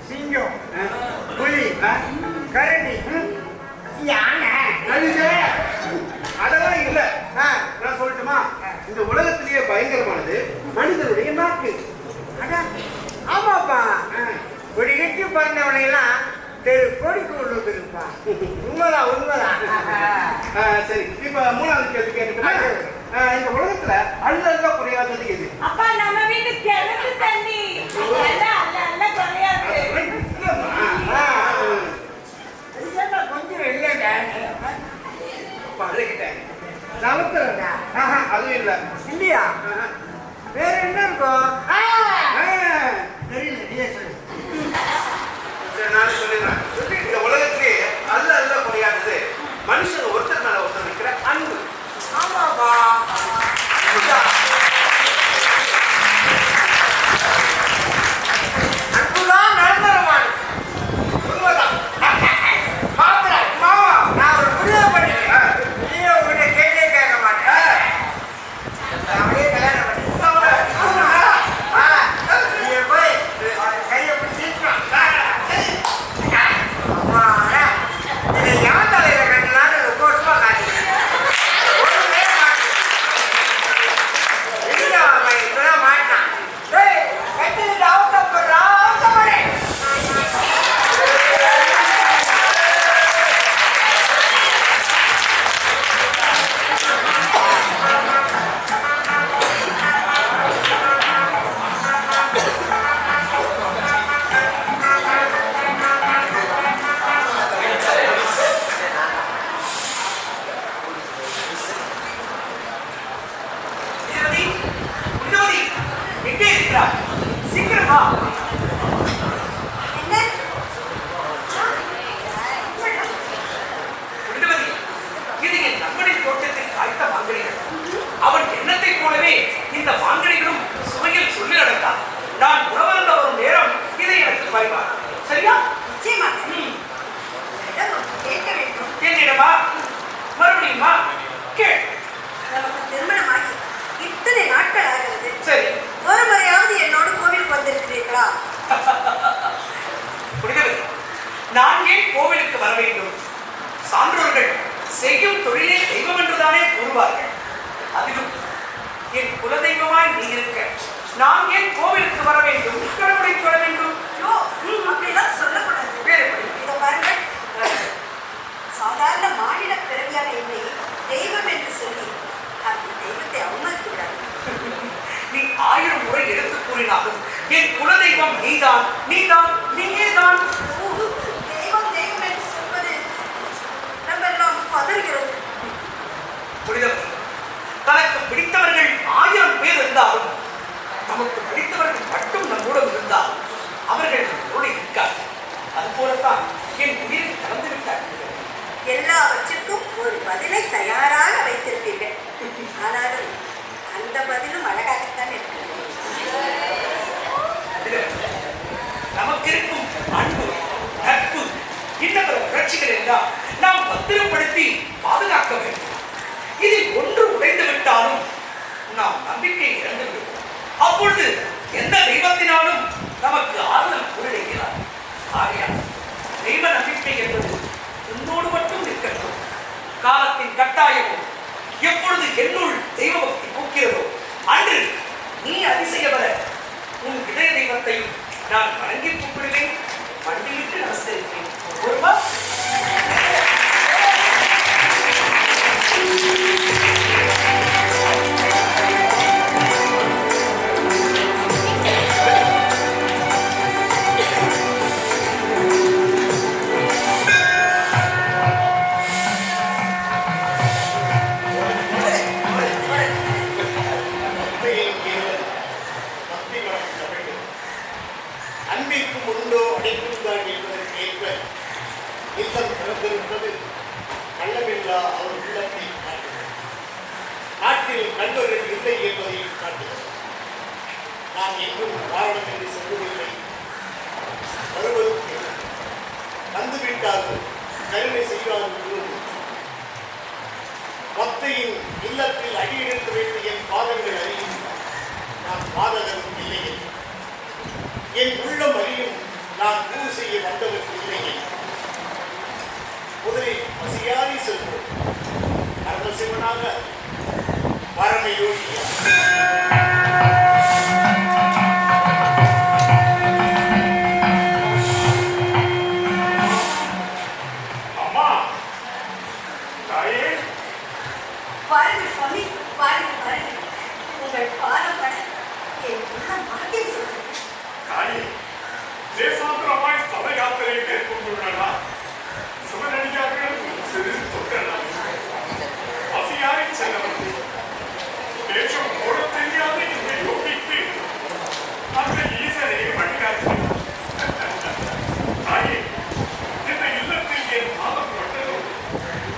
சிங்கம், புலி, கரடி, யானை, கழுதை. அதெல்லாம் இல்ல. நான் சொல்லட்டுமா? இந்த உலகத்திலேயே பயங்கரமானது மனிதனுடைய நாக்கு. ஆமாப்பா, ஒரு கட்டி பிறந்தவனை எல்லாம் தெரு கோடிக்கு கொண்டு வந்துருப்பா. உண்மைதான், உண்மைதான். சரி, இப்ப 3வது கேள்வி கேட்டுக்கா? இந்த உலகத்துல அல்ல குறையாதது எது? அப்பா, நம்ம வீட்டு கிணத்து தண்ணி அல்ல குறையாது. கொஞ்சம் இல்லைங்க. பழகிட்டேன். அதுவும் இல்ல. இல்லையா? வேற என்ன இருக்கும்? தெரியல, நீயே சொல்லு. சரி, நான் சொல்லிடுறேன். இந்த உலகத்திலே அல்ல குறையாதது மனுஷன் ஒருத்தர் மேல ஒருத்தர் வைக்கிற அன்பு. ஆமாப்பா, அன்புதான் நிரந்தரமானது. உண்மைதான். மாப்பிள்ள, மாமா, நான் ஒரு முடிவு பண்ணிட்டேன். நீயே உங்ககிட்ட கேட்க மாட்டேன். அப்படியே கல்யாணம் பண்ணி வர வேண்டும், கடவுளை தொழ வேண்டும். ஐயோ, அப்படிலாம் சொல்லக்கூடாது. வேறுபடி இதோ பாருங்கள், சாதாரண மாநில பிறவியான என்னை தெய்வம் என்று சொல்லி அந்த தெய்வத்தை அவமதித்து விடாது. நீ 1000 முறை எடுத்து கூறினாலும் என் குலதெய்வம் நீதான், நீதான், நீயேதான். தெய்வம் தெய்வம் என்று சொல்வது நம்ம எல்லாம் பதறுகிறது. புரிதவர் தனக்கு பிடித்தவர்கள் 1000 பேர் இருந்தாலும் நமக்கு பிடித்தவர்கள் மட்டும் நம்முடன் இருந்தால் அவர்கள் நம்மோடு இருக்கார். அதுபோலத்தான் என் உயிரை கலந்து விட்டார்கள். எல்லாவற்றிற்கும் ஒரு பதிலை தயாராக வைத்திருப்பீர்கள். ஆனாலும் அந்த பதிலும் அழகாகத்தான் இருக்கிறது. நமக்கு இருக்கும் அன்பு, நட்பு, இன்னொரு புரட்சிகள் எல்லாம் நாம் பத்திரப்படுத்தி பாதுகாக்க வேண்டும். இதில் ஒன்று உடைந்து விட்டாலும் நாம் நம்பிக்கை இழந்து விடுவோம். அப்பொழுது எந்த தெய்வத்தினாலும் நமக்கு ஆறுதல் கூறிட இயலாது. ஆகையால் தெய்வ நம்பிக்கை என்பது உன்னோடு மட்டும் இருக்கட்டும். காலத்தின் கட்டாயமும் எப்பொழுது என்னுள் தெய்வ பக்தி பூக்கிறதோ அன்று நீ அதிசயவர உன் இதய தெய்வத்தையும் நான் வணங்கி கூப்பிடுவேன், வண்டியிட்டு நமஸ்கரிப்பேன். ஒருவா அன்பிற்கும் உண்டோ அடைக்கும்தான் என்பதற்கேற்ப இல்லம் திறந்திருப்பது கள்ளமில்லா அவர் உள்ளத்தை காட்டுகிறது. நாட்டில் கண்பர்கள் இல்லை என்பதையும் காட்டுகிறது. நாம் எங்கும் காரணம் என்று சொல்வதில்லை, வருவதும் இல்லை. வந்துவிட்டாலும் கருணை செய்வார்கள். பக்தையின் இல்லத்தில் அடியெடுக்க வேண்டிய என் பாதங்கள் அறியும். நான் பாதகரும் இல்லையே, என் உள்ளம் அறியும். நான் கூறு செய்ய வந்தவர்கள் இல்லையே. முதலில் பசியாரி செல்வோம். பரமசிவனாக பரமயோகியா அம்மா, தாயே, பாருங்கள் சுவாமி, பாருங்கள் பாருங்கள், உங்கள் பாதம் பட என் உள்ளம் பாக்கியம் சொல்கிறது. தாயே, தேசாந்திரமாய் ஸ்தல யாத்திரை மேற்கொண்டுள்ளனா சிவனடியார்கள் சிறிது தொட்டலாம். பசியாரி செல்லவர்கள் தேசம் ஓட தெரியாத இந்த யோகிக்கு அந்த ஈசனை வழிகாட்டினார். தாயே, இந்த இல்லத்தில் என் மாதம் பட்டதும்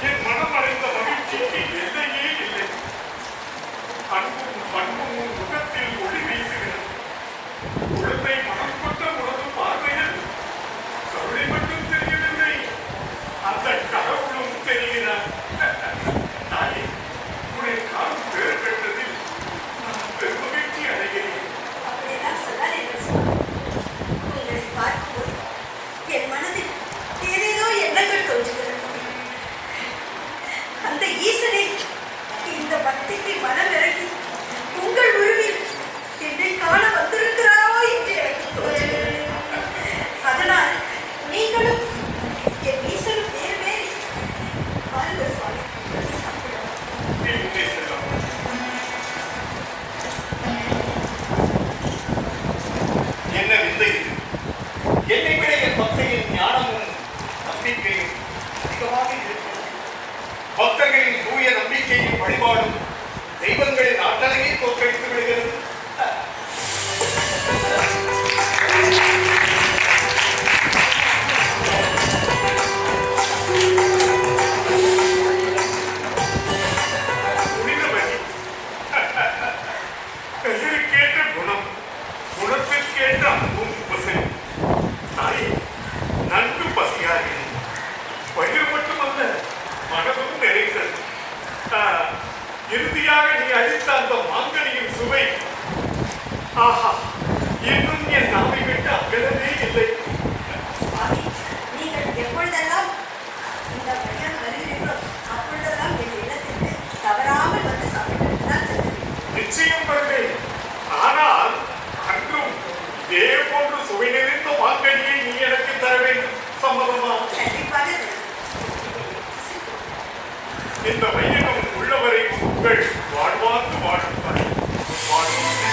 என் மனம் அடைந்த மகிழ்ச்சிக்கு எல்லையே இல்லை. அன்பும் பண்பும் முகத்தில் ஒளி வீசுகிறது. குழந்தை மனம் கொண்ட உனது பார்வையில் கருணை மட்டும் தெரியவில்லை, அந்த கடவுளும் தெரிகிறார். தாயே, உன்னை காணும் பேர் பெற்றதில் நான் பெருமகிழ்ச்சி அடைகிறேன். அப்படியெல்லாம் சொல்லாதீர்கள் சுவாமி. உங்களை பார்க்கும்போது என் மனதில் ஏதேதோ எண்ணங்கள் தோன்றுகிறது. அந்த ஈசனை இந்த பக்திக்கு மனம் இறங்கி உங்கள் உருவில் என்னை காண வந்திருக்கிறாரோ என்று எனக்கு தோன்றுகிறது. அதனால் நீங்களும் என் ஈசனும் வேறு வேறு. பாருங்கள் சுவாமி, சாப்பிடலாம். நீ உன்னை செல்லம். என்ன விந்தை இது? என்னை விட என் பக்தையின் ஞானமும் நம்பிக்கையும் அதிகமாக இருக்கிறது. பக்தர்களின் தூய நம்பிக்கையும் வழிபாடும் தெய்வங்களின் ஆற்றலையே தோற்கடித்து விடுகிறது. புனிதவழி. பெயருக்கேற்ற குணம், குணத்திற்கேற்ற அன்பும் பசி. தாயே, நன்கு பசியாகிறேன். வயிறு மட்டுமல்ல, மனதும் நிறைந்தது. இறுதியாக நீ அளித்த அந்த மாங்கனியின் சம்மதமா? கண்டிப்பாக இந்த வையகம் உள்ளவரை உங்கள் வாழ்வார்ந்து வாழும் தாய். வாழ்வார்ந்து.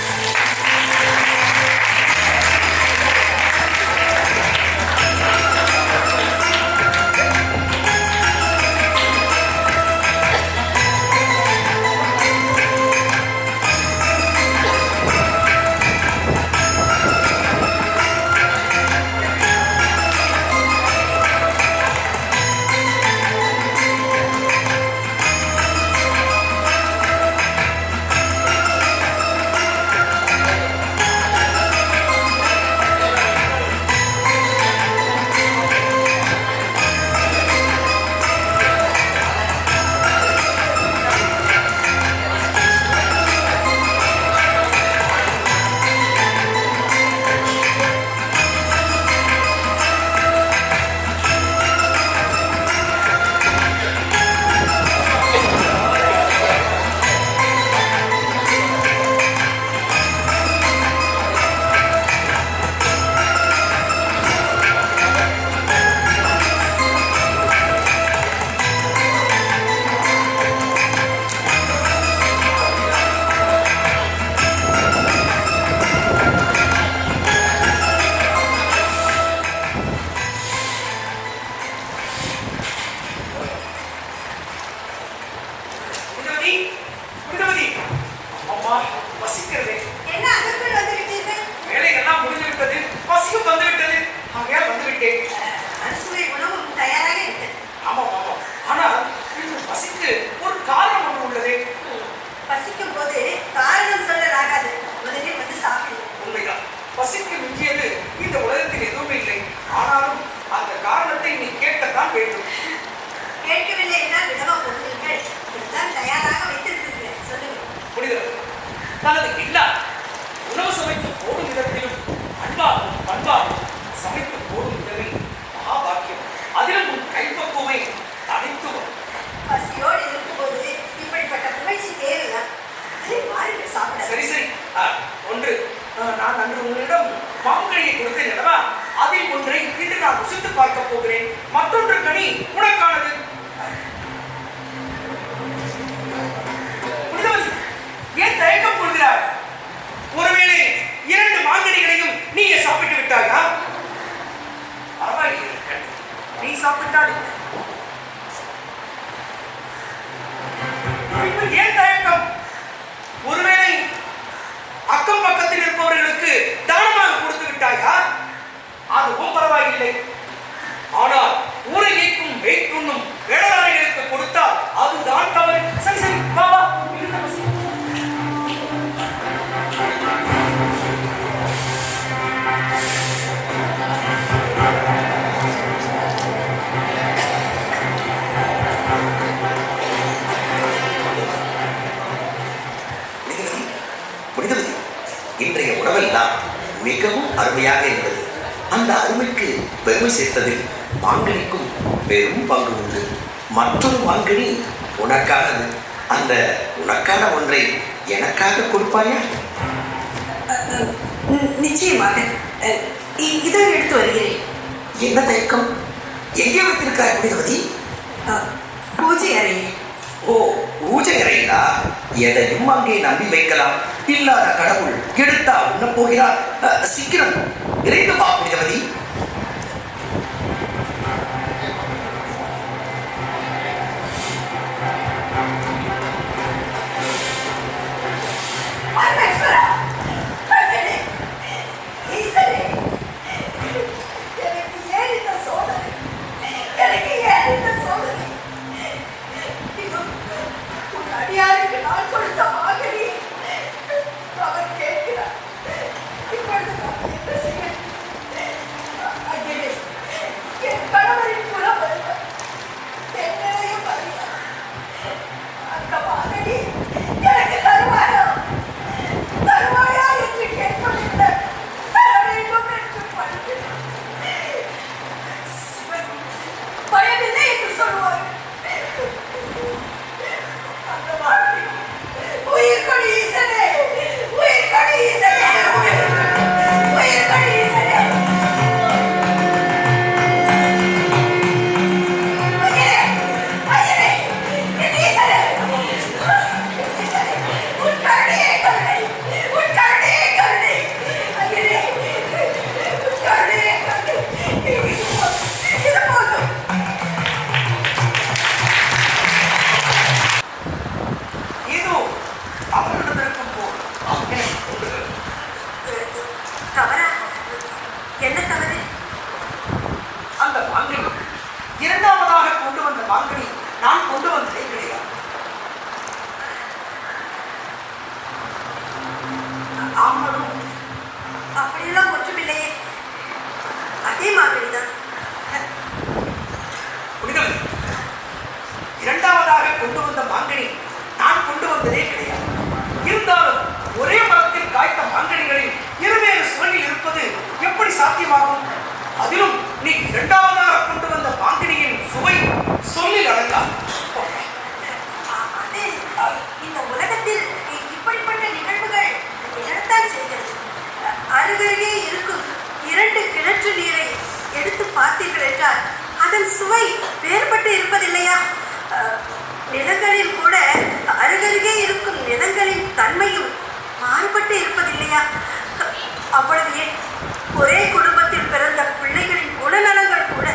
இன்றைய உணவெல்லாம் மிகவும் அருமையாக இருந்தது. அந்த அருமைக்கு பெருமை சேர்த்ததில் மாங்கனிக்கும் பெரும் பங்கு உண்டு. மற்றொரு மாங்கனி உனக்கானது. அந்த உனக்கான ஒன்றை எனக்காக கொடுப்பாயா? நிச்சயமாக இதோ எடுத்து வருகிறேன். என்ன தயக்கம்? எங்கே வைத்திருக்கிறாய் புனிதவதி? பூஜை அறையில். ஓ, பூஜை அறையிலா? எதையும் அங்கே நம்பி வைக்கலாம். இல்லாத கடவுள் எடுத்தா உண்ண போகிறார். சீக்கிரம் விரைந்து வா புனிதவதி. மாங்கனிதான். புனிதவதி, இரண்டாவதாக கொண்டு வந்த மாங்கனி நான் கொண்டு வந்ததே கிடையாது. இருந்தாலும் ஒரே மரத்தில் காய்த்த மாங்கனிகளில் இருவேறு சுவையில் இருப்பது எப்படி சாத்தியமாகும்? அதிலும் நீ இரண்டாவதாக கொண்டு வந்த மாங்கனியின் சுவை சொல்லில் அடங்காது. இந்த உலகத்தில் இப்படிப்பட்ட நிகழ்வுகள் நிகழத்தான் செய்கிறது. அருகருகே இருக்கும் 2 கிணற்று நீரை எடுத்து பார்த்தீர்கள் என்றால் அதன் சுவை வேறுபட்டு இருப்பதில்லையா? நிலங்களில் கூட அருகருகே இருக்கும் நிலங்களின் தன்மையும் மாறுபட்டு இருப்பதில்லையா? அவ்வளவே ஒரே குடும்பத்தில் பிறந்த பிள்ளைகளின் குணநலங்கள் கூட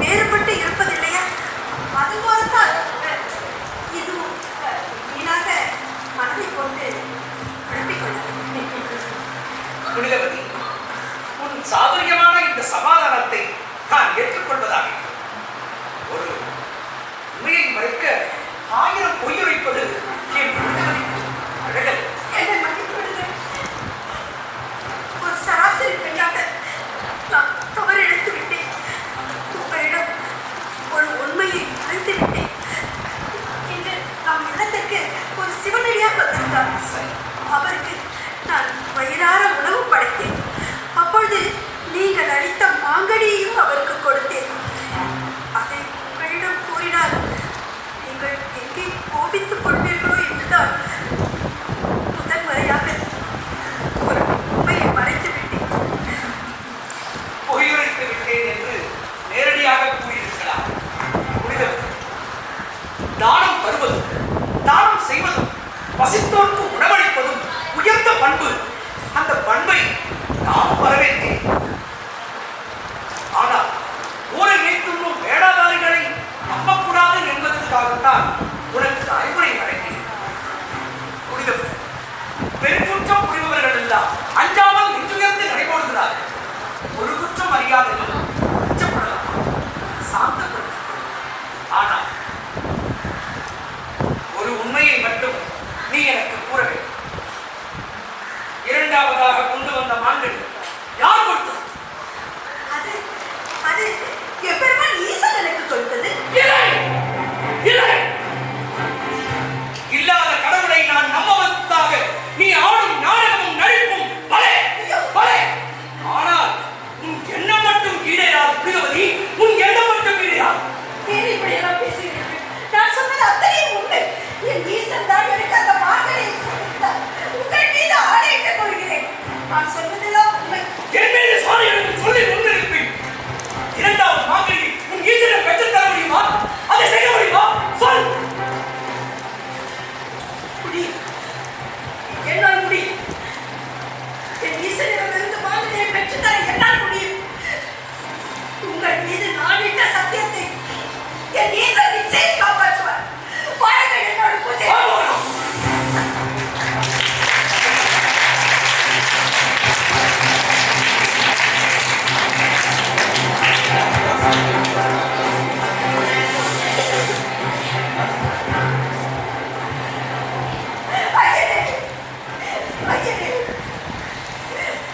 வேறுபட்டு இருப்பதில்லையா? அதுபோலத்தான் இதுவும் வீணாக மனதை கொண்டு குழப்பிக் கொள்ள. புனிதவதி, உன் சாதுரியமான இந்த சமாதானத்தை நான் ஏற்றுக்கொள்வதாக. ஒரு உண்மையை மறைக்க 1000 பொய்யுரைப்பது என் புனிதவதிக்கு அழகல். என்னை மன்னித்து விடுங்கள். ஒரு சராசரி பெண்ணாக நான் தவறிழைத்து விட்டேன். உங்களிடம் ஒரு உண்மையை மறைத்து விட்டேன். இன்று நம் இல்லத்திற்கு ஒரு சிவனடியார் வந்திருந்தார். அவருக்கு நான் வயிறார உணவு படைத்தேன். அப்பொழுது நீங்கள் அளித்த மாங்கனியையும் அவருக்கு கொடுத்தேன். அதை உங்களிடம் கூறினால் நீங்கள் எங்கே கோபித்துக் கொள்வீர்களோ என்றுதான் முதன்முறையாக ஒரு உண்மையை மறைத்து விட்டேன். பொய்யுரைத்து விட்டேன் என்று நேரடியாக கூறியிருக்கலாம். புனிதவதி, தானம் தருவதும் தானம் செய்வதும் பசித்தோர்க்கு உணவளிப்பதும் உயர்ந்த பண்பு. அந்த பண்பை நாம் வரவேற்கிறேன். ஆனால் ஊரை மேற்கொள்ளும் வேடாதாரிகளை நம்பக்கூடாது என்பதற்காகத்தான் உனக்கு அறிவுரை வழங்கினேன். புனிதவதி, பெண் குற்றம் புரிபவர்கள் எல்லாம் அஞ்சாமல் நெஞ்சுயர்ந்து நடைபோடுகிறார்கள். ஒரு குற்றம் அறியாதவர்கள் அச்சப்படலாம், சாந்தப்படுத்தப்படும். ஆனால் ஒரு உண்மையை மட்டும் நீ எனக்கு கூற வேண்டும். இரண்டாவதாக கொண்டு வந்த மாங்கனி யார் கொடுத்தது? அது அது எப்பெருமான் ஈசன் எனக்கு கொடுத்தது. இல்லை, இல்லை. இல்லாத கடவுளை நான் நம்பவதற்காக நீ ஆடும் நாடகமும் நடிப்பும் பலே பலே. ஆனால் உன் எண்ணம் மட்டும் ஈடேறாது. புனிதவதி, உன் எண்ணம் மட்டும் ஈடேறாது. ஏன் இப்படியெல்லாம் பேசுகிறீர்கள்? நான் சொன்னது அத்தனையும் உண்மை. என் ஈசன் தான் எனக்கு அந்த மாங்கனியை கொடுத்தார். உங்கள் மீது ஆணையிட்டுக் கொள்கிறேன். நான் சொன்னதெல்லாம் உண்மை. என் மீது சாரி என்று சொல்லி முன்னிருப்பேன். இரண்டாவது மாங்கனி உன் ஈசனை பெற்றுத் தர முடியுமா? அதை செய்ய முடியுமா? சொல். முடியும். என்னால் முடியும். என் ஈசனிடமிருந்து மாங்கனியை பெற்றுத்தர என்னால் முடியும். உங்கள் மீது நான் இட்ட சத்தியத்தை என் ஈசன் நிச்சயம் காப்பாற்றுவார். வாருங்கள் என்னோட பூஜை.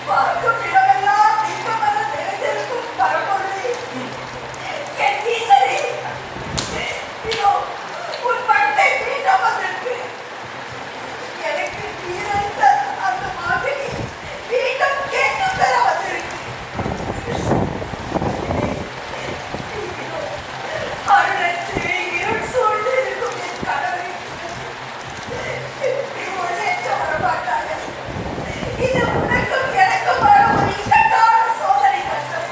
பார்க்கும் இடமெல்லாம் தீபமர நிறைந்திருக்கும் பரம்பொருளே, என் ஈசனே, இதோ உன் பட்டை மீண்டும் வந்திருக்கு. எனக்கு நீரந்த அந்த மாங்கனி மீண்டும் கேட்டு தர வந்திருக்கு. அருளற்று இருள் சூழ்ந்து இருக்கும் என் கனவை ஒழியற்ற வரமாட்டாங்க. இது உனக்கும் எனக்கும் வர ஒரு இக்கட்டான சோதனை கட்டம்.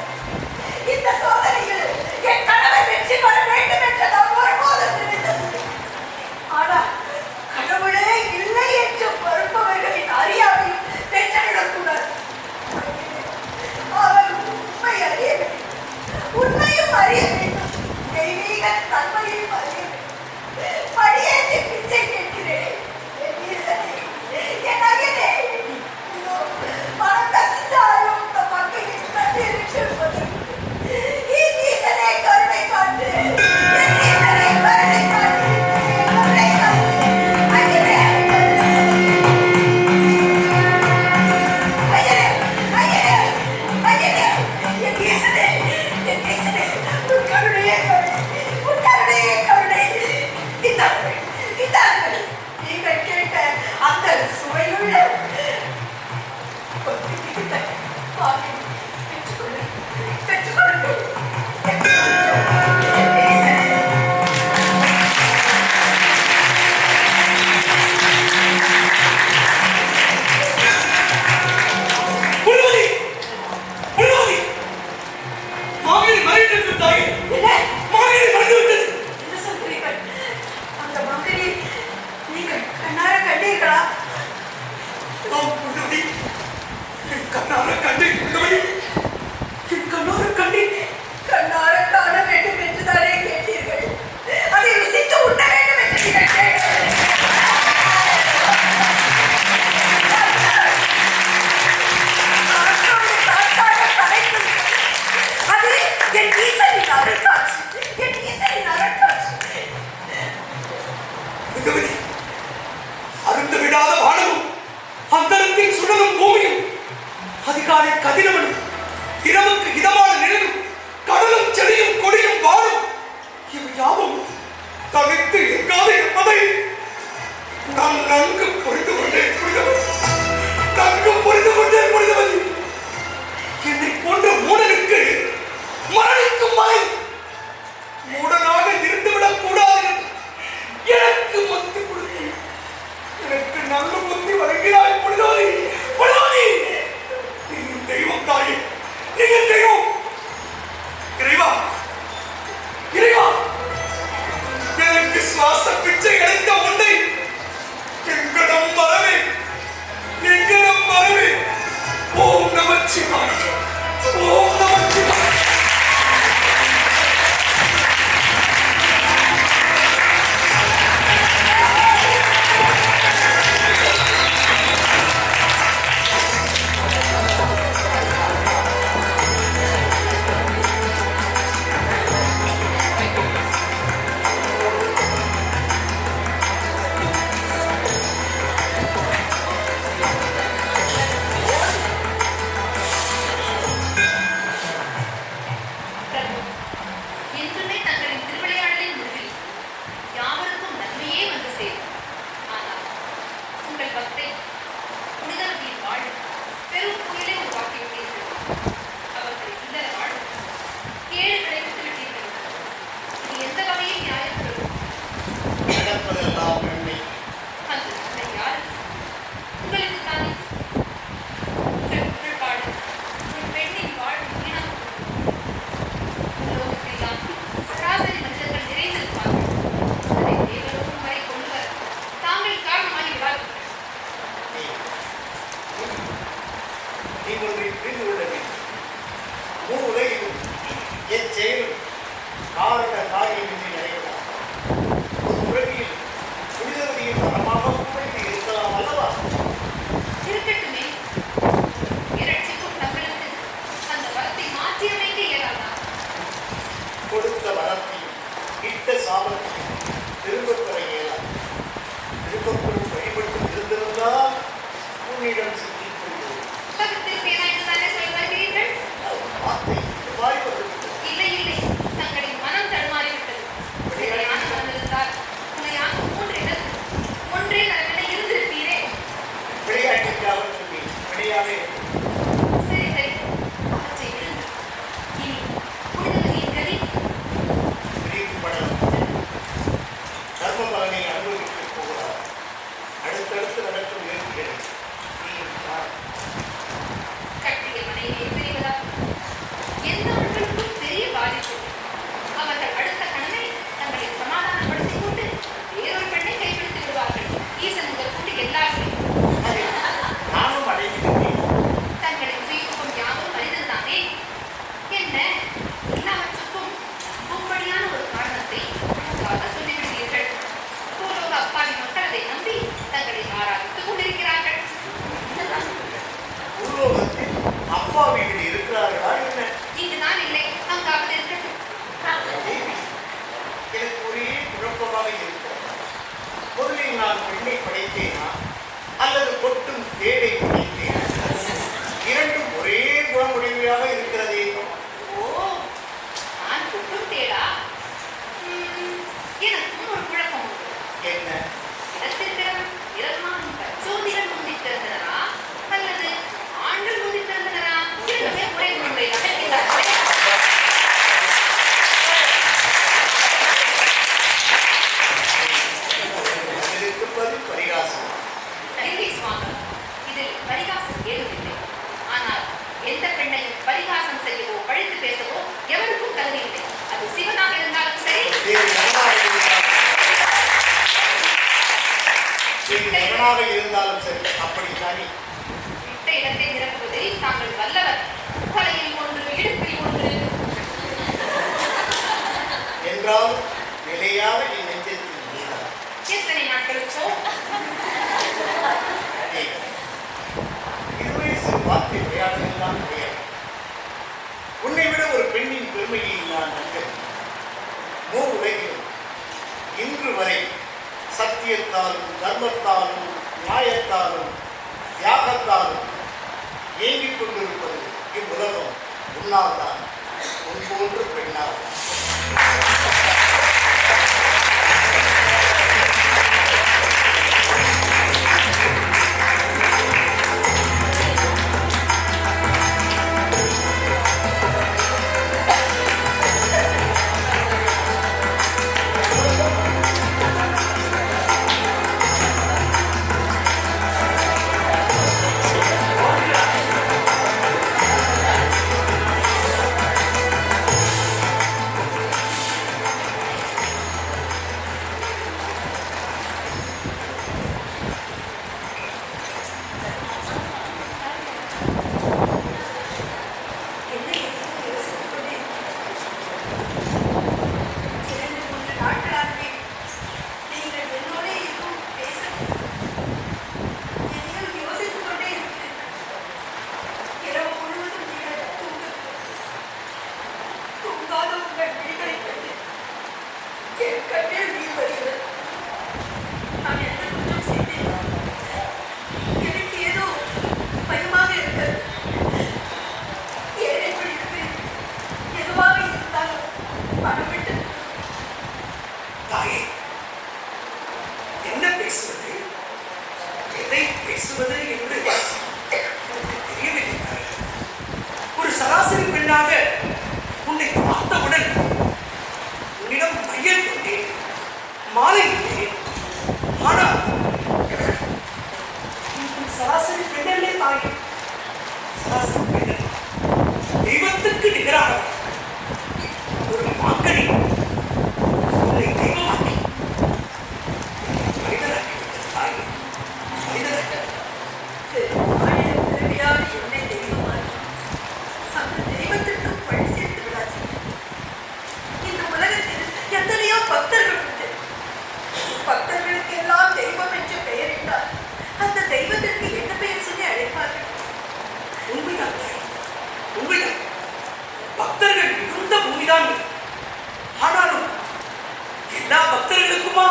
இந்த சோதனையில் என் கனவை வெற்றி பெற வேண்டும் என்று நான் ஒருபோதும் நினைத்தது. ஆனால் கடவுளே இல்லை என்று மறுப்பவர்களின் அறியாமையும் பெற்றெடுக்கக்கூடாது. அவர் உண்மை அறிய வேண்டும். உண்மையும் அறிய வேண்டும். தெய்வீக தன்மையையும் அறிய வேண்டும். படியேற்றி பிச்சை கேட்கிறேன். என் ஈசனே, என் அயனே, இதோ மனம் கசிந்தாலும் இந்த மக்களின் கண்ணீருக்கு என் ஈசனே கருணை காட்டு. என் ஈசனே கருணை காட்டு. கருணை காட்டு. அயனே, அயனே, அயனே, அயனே, என் ஈசனே என் ஈசனின் அருட்காட்சி, என் ஈசனின் அருட்காட்சி. புனிதவதி, அருந்து விடாத வானமும் அந்தரத்தின் சுடலும் பூமியும் அதிகாலை கதிரவனும் இரவுக்கு இதமான நிழலும் கடலும் செடியும் கொடியும் வாழும் இவை யாவும் தவித்து எங்காது என்பதை நான் நன்கு புரிந்து கொண்டேன் புனிதவதி, நன்கு புரிந்து கொண்டேன் புனிதவதி. என்னை போன்ற மூடனுக்கு மரணிக்கும் வரை மூடனாக இருந்துவிடக் கூடாது. எனக்கு மத்தி கொடுத்து எனக்கு நல்ல புத்தி வழங்கினாய் புனிதவதி, புனிதவதி. நீங்கள் தெய்வம் தாயே, நீங்கள் தெய்வம். இறைவா, இறைவா, எனக்கு சுவாச பிச்சை எடுத்த உன்னை எங்கடம் மறவே, எங்கடம் மறவே. ஓம் நமச்சிவாய, ஓம் நமச்சிவாய. என்றுமே தங்களின் திருவிளையாடலின் முடிவில் யாவருக்கும் நன்மையே வந்து சேரும். ஆனால் உங்கள் பக்தை புனிதவதியின் வாழ் பெரும் புயலை உருவாக்கிவிட்டீர்கள். அவர்கள் இல்லற வாழ் கேடு விளைவித்து விட்டீர்கள். இது எந்த வகையில் நியாயம் பெறும்? நடப்பதெல்லாம் நன்மை. அந்த நன்மை யார்? உங்களுக்கு தானே. உங்கள் புகழ் பாடு ஒரு பெண்ணின் வாழ் வீணாக உலோகத்தில்தான் சராசரி மனிதர்கள் நிறைந்திருப்பார்கள். அதை தேவலோகம் வரை கொண்டு வர தாங்கள் காரணமாகி விடாது. நீ ஒன்றை புரிந்து கொள்ள வேண்டும். உலகிலும் என் செயலும் காரண காரியமின்றி நடைபெறாது. ஒரு உலகில் புனிதவதியின் மரமாக புகழ்ந்து இருக்கலாம் அல்லவா? இருக்கட்டுமே. இரட்சிக்கும் தங்களுக்கு அந்த வரத்தை மாற்றியமைக்க இயலாதா? கொடுத்த வரத்தையும் இட்ட சாபத்தையும் திரும்பப் பெற இயலாது. திரும்பப்பெறும் வழிபட்டு இருந்திருந்தால் உன்னிடம் சிக்கிக் கொள்வோம். பகுத்திருப்பேனா என்று தானே சொல்ல வருகிறீர்கள்? வார்த்தை மாறி வருகிறது. இல்லை இல்லை, தங்களின் மனம் தடுமாறிவிட்டது. நிலையான மனம் இருந்தால் உண்மையாக ஒன்றே நலமென இருந்திருப்பீரே. விளையாட்டிற்காக சொல்லி விளையாவே சரி சரி, அவற்றை விடுங்கள். இனி புனிதவதியின் கதி பிரிவுபடலாம். தர்ம பலனை அனுபவிக்கப் போகிறார். அடுத்தடுத்து நடக்கும் நிகழ்ச்சிகளை நீ பார். கட்டிய மனைவியை பிரிவதா எந்த அவர்களுக்கும் பெரிய பாதிப்பு. அவர்கள் அடுத்த கணமே தங்களை சமாதானப்படுத்திக் கொண்டு வேறொரு பெண்ணை கைப்பிடித்து விடுவார்கள். ஈசன் முதல் கொண்டு எல்லாருமே நானும் அடைந்திருக்கிறேன். தங்களின் உயிர்ப்பும் யாவும் மனிதன்தானே. என்ன எல்லாவற்றுக்கும் உம்படியான ஒரு காரணத்தை உங்களுக்காக சொல்லிவிடுவீர்கள். பூலோக அப்பாவி மக்கள் அதை நம்பி தங்களை ஆராதித்துக் கொண்டிருக்கிறார்கள். பூலோகத்தில் அப்பாவிகள் இருக்கிறார்களா என்ன? இங்குதான் இல்லை, அங்காவது இருக்கட்டும். தேவி, எனக்கு ஒரே குழப்பமாக இருக்கிறது. முதலில் நான் பெண்ணை படைத்தேனா அல்லது கொட்டும் தேடை படைத்தேனா? இரண்டும் ஒரே குணமுடைமையாக இருக்கிறதே. ஓ, நான் குட்டும் தேடா? எனக்கும் ஒரு குழப்பம் உண்டு. என்ன? இடத்திற்கிறவன் இரவான் பச்சோதிகள் முந்தித் திறந்தனரா அல்லது ஆண்கள் முந்தித் திறந்தனரா? இரண்டுமே ஒரே குணமுடையதாக இருக்கிறார்களே. இதற்கு பதில் பரிகாசம். இல்லை சுவாமி, இதில் பரிகாசம் ஏதுமில்லை. ஆனால் எந்த பெண்ணையும் பரிகாசம் செய்யவோ பழித்து பேசவோ எவருக்கும் தகுதி இல்லை. அது சிவனாக இருந்தாலும் சரி, தேவி எவனாக இருந்தாலும் சரி, அப்படித்தானே? விட்ட இடத்தை நிரப்புவதில் தாங்கள் வல்லவர். தலையில் ஒன்று, இடுப்பில் ஒன்று. என்றாலும் நிலையாக என் நெஞ்சத்தில் நீதான். எத்தனை நாட்களுக்கோ? இதுவரை சிறு வார்த்தை விளையாடுவதெல்லாம் கிடையாது. உன்னை விட விட ஒரு பெண்ணின் பெருமையை நான் நம்புகிறேன். உலகிலும் இன்று வரை சத்தியத்தாலும் தர்மத்தாலும் நியாயத்தாலும் தியாகத்தாலும் இயங்கிக் கொண்டிருப்பது இவ்வுலகம் உன்னால் தான், உன் போன்ற பெண்ணால். ஒரு சராசரி பெண்ணாக உன்னை பார்த்தவுடன் உன்னிடம் மையல் கொண்டேன், மாலையிட்டேன். ஆனால் சராசரி பெண்ணே தாயே, சராசரி பெண்ண தெய்வத்துக்கு நிகரானவர். ஒரு மாங்கனி உன்னை தெய்வமாக்கி மனிதனாக்கி விட்டது தாயே, மனிதனாக்கி. என்னை தெய்வமாக்கி அந்த தெய்வத்திற்கு பழி சேர்த்து விடாது. இந்த உலகத்தில் எத்தனையோ பக்தர்கள் உண்டு. பக்தர்களுக்கு எல்லாம் தெய்வம் என்று பெயரிட்டார். அந்த தெய்வத்திற்கு என்ன பெயர் சொல்லி அழைப்பார்கள்? உண்மைதான், உண்மைதான். பக்தர்கள் மிகுந்த பூமிதான் இது. ஆனாலும் எல்லா பக்தர்களுக்குமா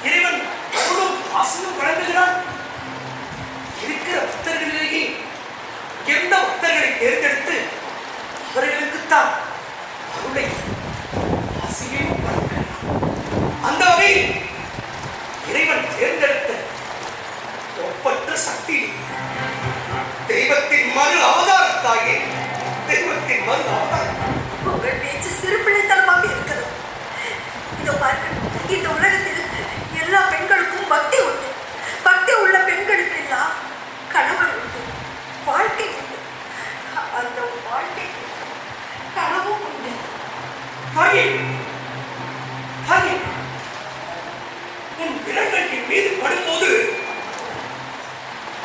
இறைவன் அருளும் ஆசையும் வழங்குகிறான்? இருக்கிற பக்தர்களிலேயே எந்த பக்தர்களை தேர்ந்தெடுத்து அவர்களுக்குத்தான் அருளை ஆசையும் வழங்குகிறான். அந்த வகையில் இறைவன் தேர்ந்தெடுத்த ஒப்பற்ற சக்தி தெய்வத்தின் மறு அவதாரத்தாயே, தெய்வத்தின் மறு அவதாரம். உங்கள் பேச்சு சிறுபிள்ளைத்தனமாக இருக்கிறது. இதோ பாருங்கள், இந்த உலகத்தில் எல்லா பெண்களுக்கும் பக்தி உண்டு. பக்தி உள்ள பெண்களுக்கெல்லாம் கணவன் உண்டு, வாழ்க்கை உண்டு. அந்த வாழ்க்கைக்கு கனவும் உண்டு. தாயே, தாயே, உன் விரல்கள் என் மீது படும்போது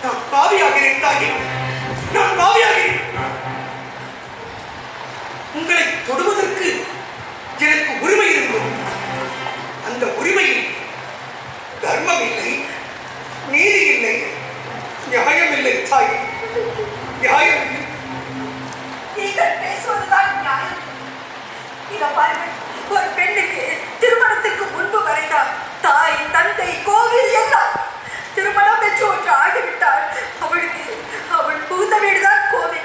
நான் பாவியாகிறேன் தாயே, நான் பாவியாகிறேன். உங்களை தொடுவதற்கு எனக்கு உரிமை இருந்தது. அந்த உரிமையில் தர்மம் இல்லை, நீதி இல்லை, நியாயம் இல்லை தாயே, நியாயம் இல்லை. நீங்கள் பேசுவதுதான் நியாயம். இதை பாருங்கள், ஒரு பெண்ணுக்கு திருமணத்துக்கு முன்பு வரைதான் தாய், தந்தை, கோவில் எல்லாம். திருமணம் என்று ஒன்று ஆகிவிட்டால் அவளுக்கு அவள் புகுந்த வீடுதான் கோவில்.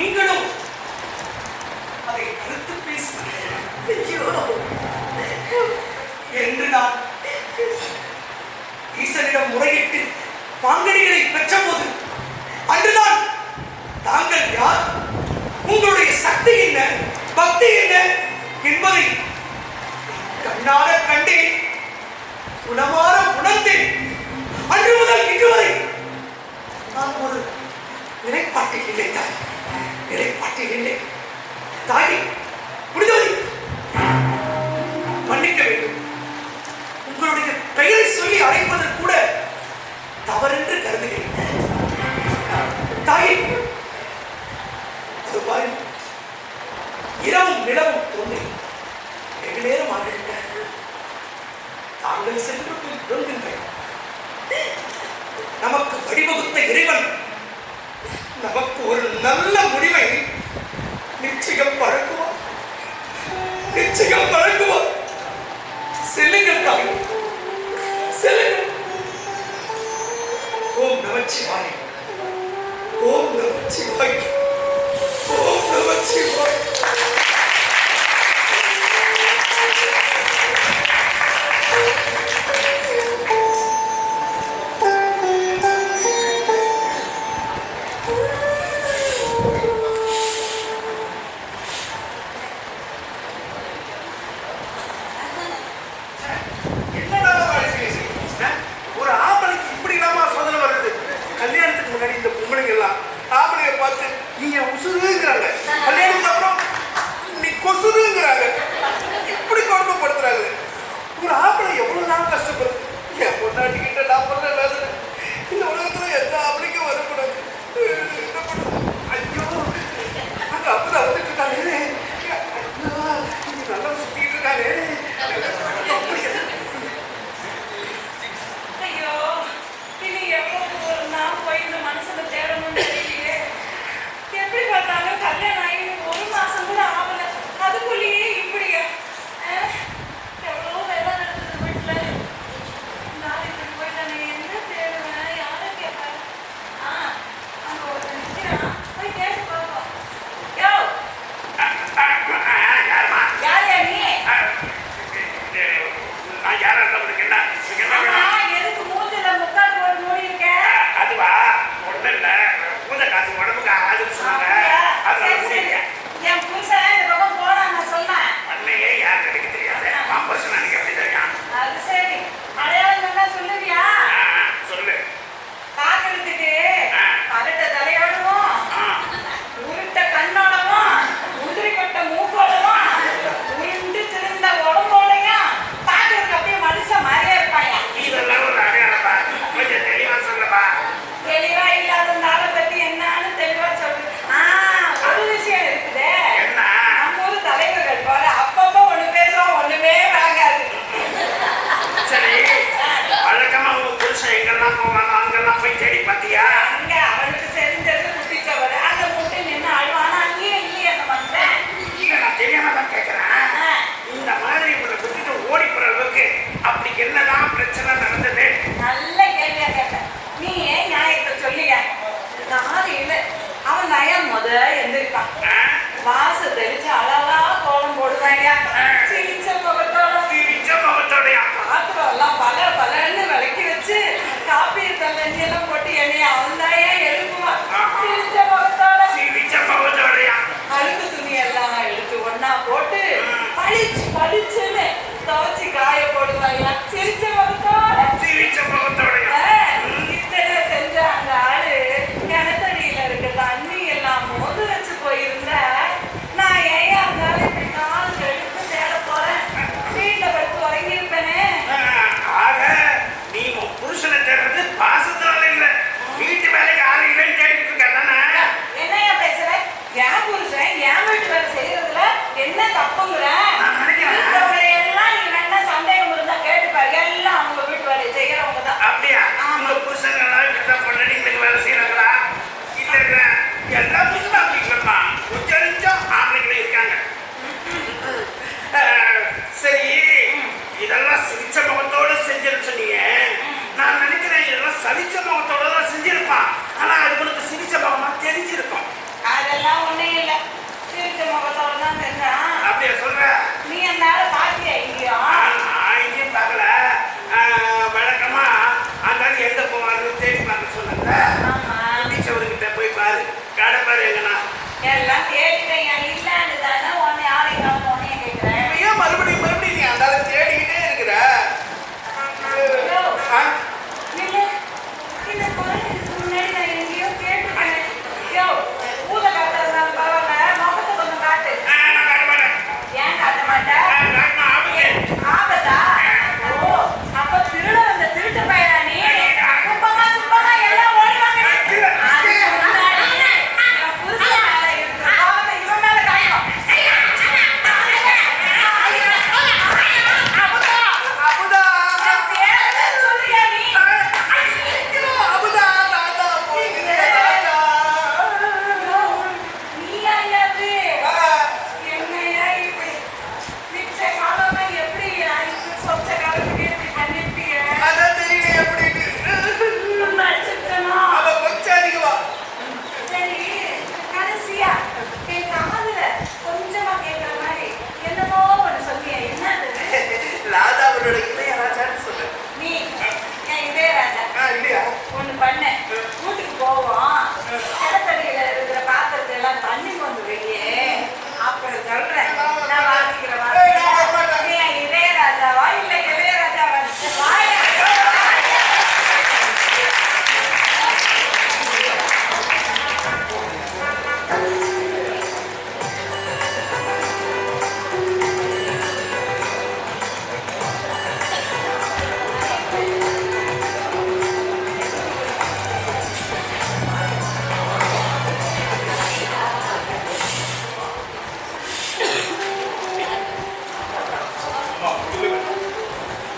நீங்களும் அதை கருத்து பேசுகிறீர்கள் என்று நான் ஈசனிடம் முறையிட்டு மாங்கனிகளை பெற்ற போது அன்றுதான் தாங்கள் யார், உங்களுடைய சக்தி என்ன, பக்தி என்ன என்பதை கண்ணார கண்டேன், குணமாற உணர்ந்தேன். அன்று முதல் இன்று வரை நான் ஒரு நிலைப்பாட்டில் இல்லை தாய், நிலைப்பாட்டில் இல்லை தாய். புரிதவதி, மன்னிக்க வேண்டும். உங்களுடைய பெயரை சொல்லி அழைப்பதற்கு கூட தவறென்று கருதுகிறேன் தாயே. அது பாருங்க, இரவும் நிலவும் தோன்றி வெகு நேரம் ஆகிவிட்ட தாங்கள் சென்று போய் உறங்குங்கள். நமக்கு வழிவகுத்த இறைவன் நமக்கு ஒரு நல்ல முடிவை நிச்சயம் வழங்குவார், நிச்சயம் வழங்குவார். செல்லுங்கள் தாய், செல்லுங்கள். ஓம் நமச்சிவாய, ஓம் நமச்சிவாய, ஓம் நமச்சிவாய. ஒரு ஆம்பளைக்கு இப்படி இல்லாம சோதனை வருது. கல்யாணத்துக்கு முன்னாடி இந்த பொம்பளைங்க எல்லாம் ஆம்பளைய பார்த்து நீங்க உசுருங்கிறாங்க, கல்யாணத்துக்கு அப்புறம் நீ கொசுருங்கிறாங்க. இப்படி கொடுமைப்படுத்துறாங்க. ஒரு ஆம்பளை எவ்வளவு நாள் கஷ்டப்படுது. என் பொண்டாட்டிக்கிட்ட நான் பண்ண வேதனை இந்த உலகத்துல எந்த ஆம்பளைக்கும் வரக்கூடாது. என்ன பண்ணுறது? ஐயோ, அங்க அப்பதான் வந்துட்டு இருக்காங்க. நல்லா சுத்திட்டு இருக்காங்க. ஐயோ, இனி எவ்வளவு தூரம் நான் போய் இந்த மனசுல தேடணும்னு தெரியலையே. எப்படி பார்த்தாலும் கல்யாணம் ஆகி ஒரு மாசம் கூட ஆகல, அதுக்குள்ளேயே இப்படியா? எவ்வளோ வேலை நடக்குது வீட்டுல. நான் இப்படி போயிட்டா நீ என்ன தேடுவேன், யாரை கேட்பேன்? அங்க ஒருத்தன் நிற்கிறான், போய் கேட்டு பார்ப்போம். யோ, யாரையா நீ? எதுக்கு மூஞ்சில முக்காடு போட்டு மூடி இருக்க? அதுவா ஒண்ணு இல்ல, பூஜை காசு உடம்புக்கு ஆகுதுன்னு சொன்னாங்க. சரி, சரி. என் புருஷன் இந்த பக்கம் போனா நான் சொன்னேன். பண்ணையே யாருக்கு கிடைக்க தெரியாது. காம்பர்ஷன் எனக்கு எப்படி தெரியும்? அது சரி, அடையாளம் நல்லா சொல்லுவியா? சொல்லு. பார்க்கறதுக்கு பகட்ட தலையோடவும் உருட்ட கண்ணோடவும் முந்திரி கொட்ட மூக்கோடவும் உருண்டு திருந்த உடம்போடையும் பார்க்கறதுக்கு அப்படியே மனுஷன் மாதிரியே இருப்பாயா? இதெல்லாம் ஒரு அடையாளப்பா, கொஞ்சம் தெளிவா சொல்லப்பா. தெளிவா இல்லாத நாளை பத்தி என்னன்னு தெளிவா சொல்லு. ஒரு விஷயம் இருக்குதே, என்ன? நம்ம ஊர் தலைவர்கள் போல அப்பப்போ ஒண்ணு பேசுவோம், ஒண்ணுமே வாங்காது. சரி, வழக்கமா உங்க புருஷன் எங்கெல்லாம் போவாங்க அங்கெல்லாம் போய் தேடி பார்த்தியா? அங்க அவனுக்கு தெரிஞ்சது குட்டிச்சவர், அந்த முட்டை நின்று அழுவானா, அங்கேயும் இல்லையே அந்த மனுஷன். இல்ல, நான் தெரியாம தான் கேட்கிறேன். இந்த மாதிரி உங்களை விட்டுட்டு ஓடி போற அளவுக்கு அப்படி என்னதான் பிரச்சனை நடந்தது? நல்ல கேள்வியா கேட்டேன். நீ ஏன் நியாயத்தை சொல்லிய? காலையில அவன் நயம் எந்திரிப்பான், வாச தெளிச்சு அழகா கோலம் போடுவாயா, சிரிச்ச முகத்தோட பாத்திரம் எல்லாம் பல பலன்னு விளக்கி வச்சு காப்பி தண்ணி எல்லாம் போட்டு எண்ணெய் அவன் தாயா எழுப்புவான், சிரிச்ச முகத்தோட. அழுக்கு துணி எல்லாம் எடுத்து ஒன்னா போட்டு பளிச்சு பளிச்சுன்னு துவச்சி காய போடுவாயா, சிரிச்ச முகத்தோட. இத்தனை செஞ்ச அந்த ஆளு கிணத்தடியில இருக்க தண்ணி எல்லாம் மோது வச்சு போயிருந்த நான் ஏன் அந்த ஆளு இப்படி நாள் எடுத்து தேட போறேன், வீட்டுல படுத்து உறங்கியிருப்பேனே. ஆக நீ உன் புருஷனை தேடுறது பாசத்தினால இல்ல, அதெல்லாம் ஒண்ணும் இல்ல. சிரிச்ச முகத்தோட தான் செஞ்சான். அப்படியே சொல்ற? நீ என்னால பாத்தியா இல்லையா? இங்கேயும் பார்க்கல. வழக்கமா அந்த எங்க போவாரு தேடி பார்க்க சொன்னாங்க. ஆமா. டீச்சர்கிட்ட போய் பாரு, கடை பாரு எங்கன்னா. எல்லாம் தேடிட்டேன். இல்லாண்டு தானே உன்னை யாரையும் நான் உன்னைய கேட்கிறேன். ஏன் மறுபடியும் மறுபடியும் நீ அந்த தேடிக்கிட்டே இருக்கிற? இல்ல, இந்த குரல் இதுக்கு முன்னாடி நான் எங்கேயோ கேட்டுட்டேன். யோ, ஊத காட்டுறதுனால பரவாயில்ல, முகத்தை கொஞ்சம் காட்டு. நான் காட்ட மாட்டேன். ஏன் காட்ட மாட்டேன்? ஆபத்தா? ஓ, அப்ப திருட வந்த திருட்டு பையனா நீ? சுப்பமா சுப்பமா எல்லாம் ஓடி வாங்க. அதுக்கு முன்னாடி என் புருஷன் மேல இருக்கிற கோபத்தை இவன் மேல காட்டணும். அமுதா, என் பேரை சொல்றியா நீ? அமுதா, தாத்தா நீயா அது? என்னையா இப்படி மிச்ச காலமா எப்படி சொச்ச காலத்துக்கு இப்படி பண்ணிருப்பீங்க? அதான் தெரியல எப்படின்னு. நடிச்சிருக்கணும். அவ கொஞ்சம் அதிகமா. சரி, கடைசியா என் காதுல கொஞ்சமா கேட்கிற மாதிரி என்னமோ ஒண்ணு சொல்லியா? என்னது? ராதாவோட இளையராஜான்னு சொல்லு. நீ என் இதயராஜா இல்லையா? ஒண்ணு பண்ணு. வீட்டுக்கு போவோம். கிடத்தடியில இருக்கிற பாத்திரத்தை எல்லாம் தண்ணி கொண்டு வையே. அப்புறம் சொல்றேன். நான் வாசிக்கிற வாசிக்கிறேன். நீ என் இதயராஜாவா இல்ல இளையராஜாவா? வாயா.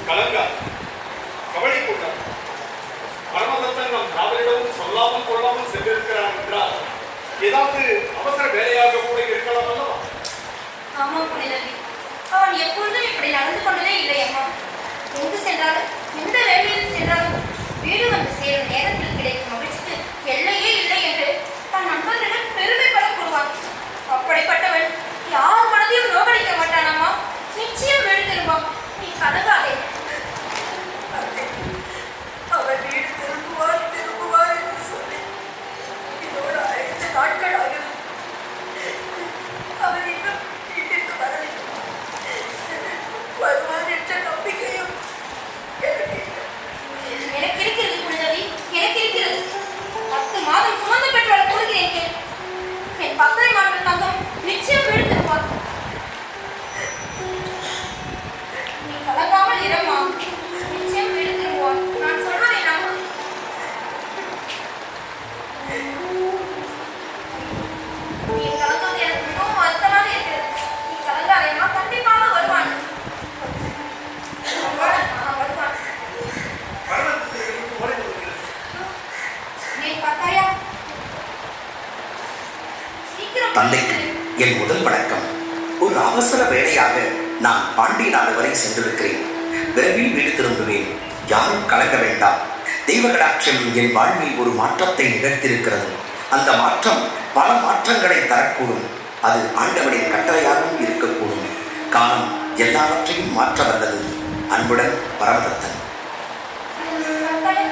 கலங்கா கவலை கொண்டார். பரமதத்தன் நம் காதலிடமும் சொல்லாமல் கொள்ளாமல் சென்றிருக்கிறான் என்றால் ஏதாவது அவசர வேலையாக கூட இருக்கலாம் அல்லவா? ஆமா புனிதவி, அவன் எப்பொழுதும் இப்படி நடந்து கொண்டதே இல்லை அம்மா. எங்கு சென்றாலும் எந்த வேலையில் சென்றாலும் வீடு வந்து சேரும் நேரத்தில் கிடைக்கும் மகிழ்ச்சிக்கு எல்லையே இல்லை என்று தன் நண்பர்களிடம் பெருமைப்பட கூறுவான். அப்படிப்பட்டவன் யார் மனதையும் நோகடிக்க மாட்டான் அம்மா. நிச்சயம் வீடு திரும்பான். நீ கலங்காதே. அவர் வீடு திரும்புவார் திரும்புவார் என்று சொல்லி இதோடு 5 நாட்கள் ஆகிறது. அவர் இன்னும் வீட்டிற்கு வரவில்லை. வருவார் என்ற நம்பிக்கையும் எனக்கு இல்லை. எனக்கு இருக்கிறது புனிதவி, எனக்கு இருக்கிறது. 10 மாதம் சுமந்து பெற்றவள் கூறுகிறேன் கேள். என் பக்கரை மாற்ற தங்கம் நிச்சயம் வீடு திரும்பான். நீ கலங்காமல் இரம்மா. நிச்சயம் வீடு திரும்புவான். நான் சொல்வதை நம்பு. நீ கலங்காது எனக்கு மிகவும் வருத்தமாக இருக்கிறது. நீ கலங்காதேம்மா, கண்டிப்பாக வருவான். வருவான். பரமதத்திற்கு ஓடி வருகிறது. நீ பார்த்தாயா? சீக்கிரம் தந்தைக்கு என் முதல் வணக்கம். ஒரு அவசர வேலையாக நான் பாண்டி நாடு வரை சென்றிருக்கிறேன். விரைவில் வீடு திரும்புவேன். யாரும் கலங்க வேண்டாம். தெய்வ கடாட்சம் என் வாழ்வில் ஒரு மாற்றத்தை நிகழ்த்தியிருக்கிறது. அந்த மாற்றம் பல மாற்றங்களை தரக்கூடும். அது ஆண்டவனின் கட்டளையாகவும் இருக்கக்கூடும். காலம் எல்லாவற்றையும் மாற்ற வல்லது. அன்புடன் பரமதத்தன். பார்த்தாயா?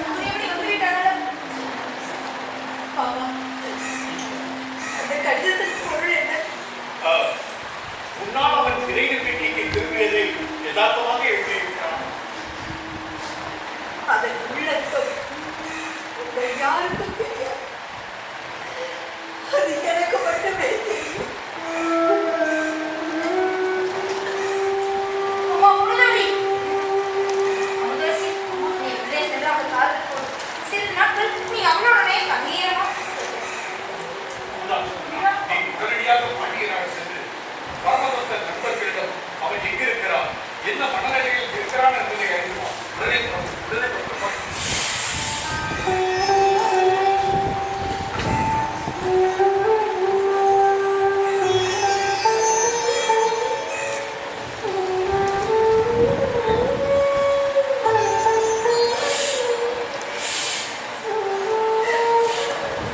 புரியபடி வந்துவிட்டாங்களா? பாவா. அந்த கடிதத்தின் பொருள் என்ன? முன்னால் அவன் விரைவில் வீட்டிற்கு திரும்பியதை யதார்த்தமாக எழுதியிருக்கிறான். அதன் உள்ளர்த்தம் உங்கள் யாருக்கும் தெரியாது. அது எனக்கு மட்டுமே தெரியும். அம்மா புனிதவதி. அமுதரசி, நீ உள்ளே சென்று அவள் காலில் போடு. சிறிது நாட்கள் நீ அவனுடனே தங்கியேறமா. நீ உடனடியாக பாண்டிய நாடு சென்று பரமதத்தன் நண்பர்களிடம் அவன் எங்கிருக்கிறான், என்ன மனநிலையில் இருக்கிறான் என்பதை அறிந்துவான். உடனே புறப்பட்டு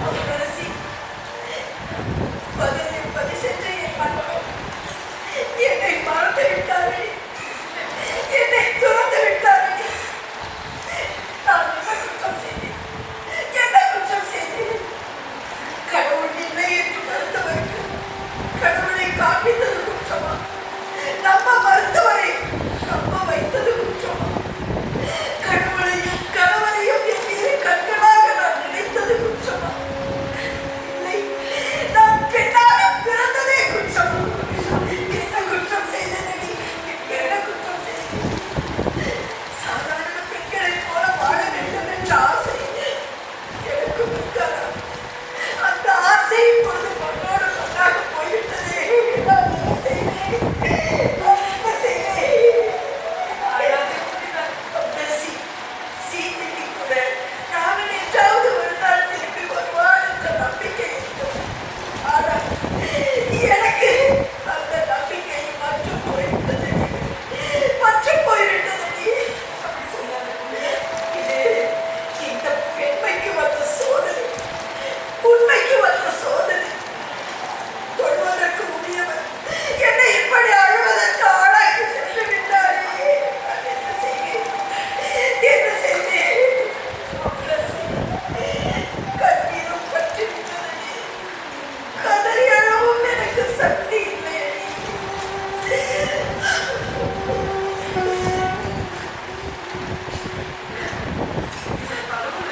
அமுதரசி, சக்தி இல்லை.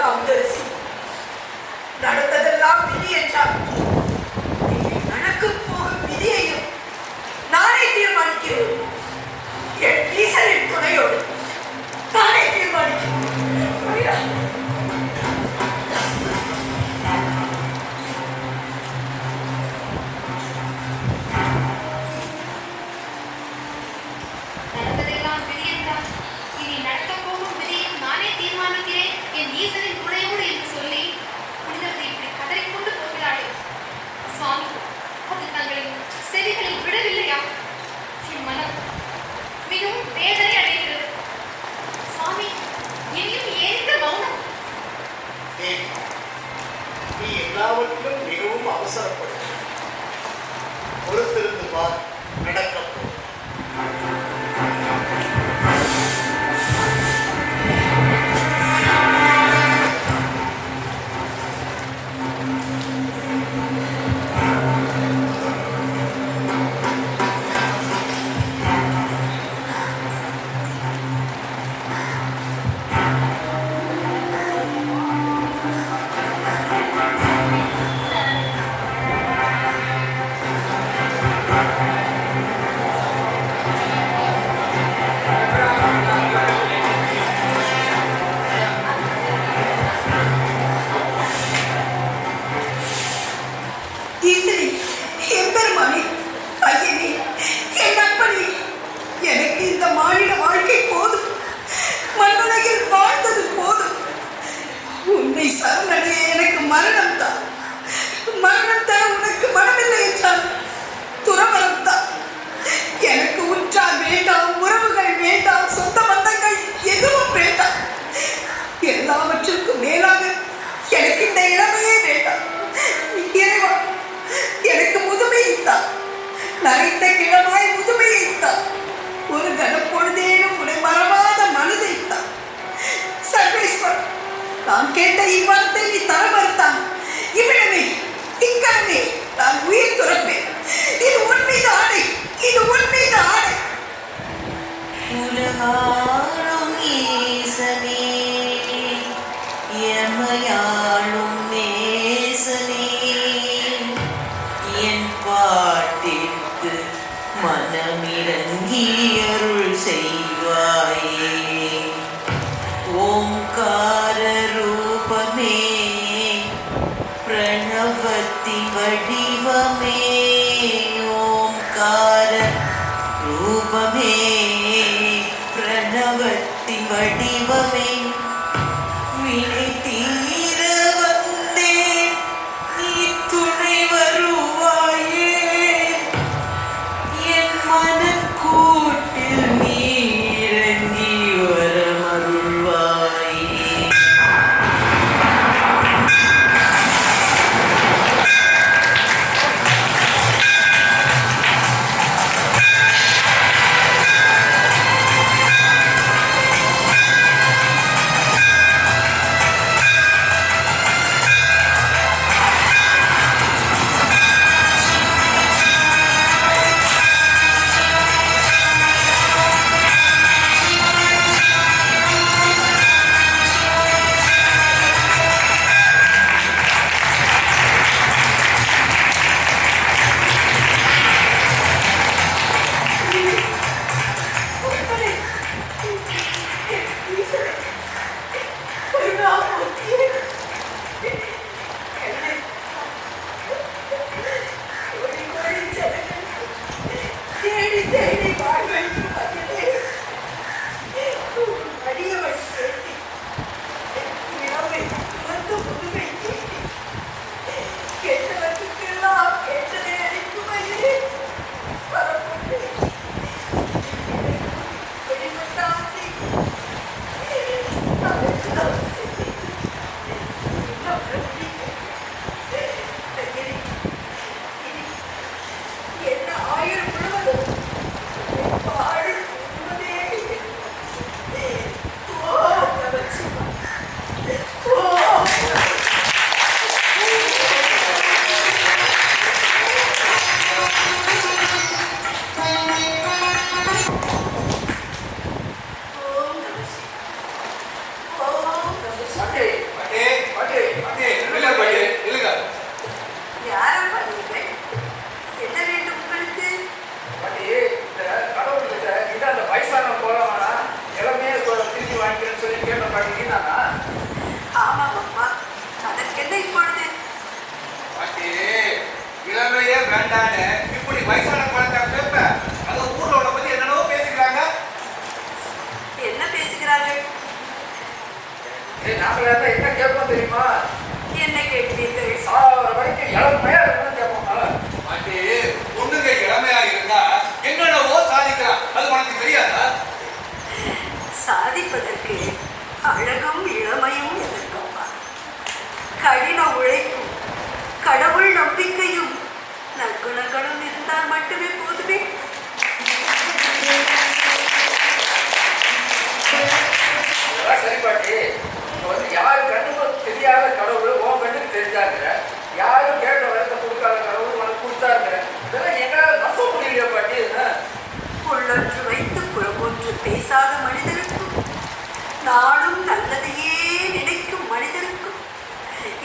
ராமதரிசி, நடந்ததெல்லாம் விதி என்றால் நடக்கும் போகும் விதியையும் நானே தீர்மானிக்கிறேன். என் ஈசனின் துணையோடு நானே தீர்மானிக்கிறேன். நடப்பதெல்லாம் விதி என்றால் இனி நடக்கப் போகும் விதியையும் நானே தீர்மானிக்கிறேன் என் ஈசனின் துணையோடு என்று சொல்லி புனிதவதி இப்படி கதறிக்கொண்டு போகிறாளே சுவாமி, அது தங்களின் செவிகளில் விடவில்லையா? என் மனம் மிகவும் வேதனை அடைகிறது. சுவாமி, இனியும் ஏன் இந்த மௌனம்? தேவி, நீ எல்லாவற்றிலும் மிகவும் அவசரப்படு. பொறுத்திருந்து பார், நடக்கப்போ. எல்லாவற்றிற்கும் மேலாக எனக்கு இந்த இளமையே வேண்டாம். இறைவா, எனக்கு முதுமையைத்தான், நரைத்த கிழமாய் முதுமையைத்தான், ஒரு கனப்பொழுதேனும் உன்னை மறவாத மனதைத்தான். சர்வேஸ்வர், நான் கேட்ட இவ்வாரத்தை நீ தர மறுத்தான். இவ்விடமே இக்கணமே நான் உயிர் துறப்பேன். இது உன் மீது ஆணை, இது உன் மீது ஆணை. உலகாளும் ஈசனே, எமையாளும் நேசனே, என் பாட்டிற்கு மனமிறங்கி அருள் செய்வாயே. ஓங்கார ரூபமே, பிரணவத்தி வடிவமே, ஓங்கார ரூபமே, பிரணவத்தி வடிவமே, வினை தீர வந்தேன், நீ துணை வருவாயே. என் மனக்கூட்டில் நீ இறங்கி வரமருள்வாயே. வேண்டான்னு இப்படி வயசான குழந்தை பேப்ப அது ஊர்ல உள்ள பத்தி என்னென்னவோ பேசிக்கிறாங்க. என்ன பேசுகிறார்கள்? நாங்களா என்ன கேட்போம் தெரியுமா? என்ன கேட்பீர்கள்? சாவர வரைக்கும் இளமையா இருக்கணும்னு கேட்போம். பாட்டி, பொண்ணுங்க இளமையா இருந்தா என்னென்னவோ சாதிக்கிறான். அது உனக்கு தெரியாதா? சாதிப்பதற்கு அழகும் இளமையும் எதற்கப்பா? கடின உழைப்பும் கடவுள் நம்பிக்கையும் நற்குணங்களும் இருந்தால் மட்டுமே போதுமே. சரி பாட்டி, யாரு கண்ணுக்கு தெரியாத கடவுள் உன் கண்ணுக்கு தெரிஞ்சாங்க, யாரும் கேட்ட வரத்தை கொடுக்காத கடவுள் உனக்கு கொடுத்தாங்க. இதெல்லாம் எங்களால் நம்ப முடியலையா பாட்டி? உள்ளொன்று வைத்து புறமொன்று பேசாத மனிதருக்கும் நாளும் நல்லதையே நினைக்கும் மனிதருக்கும்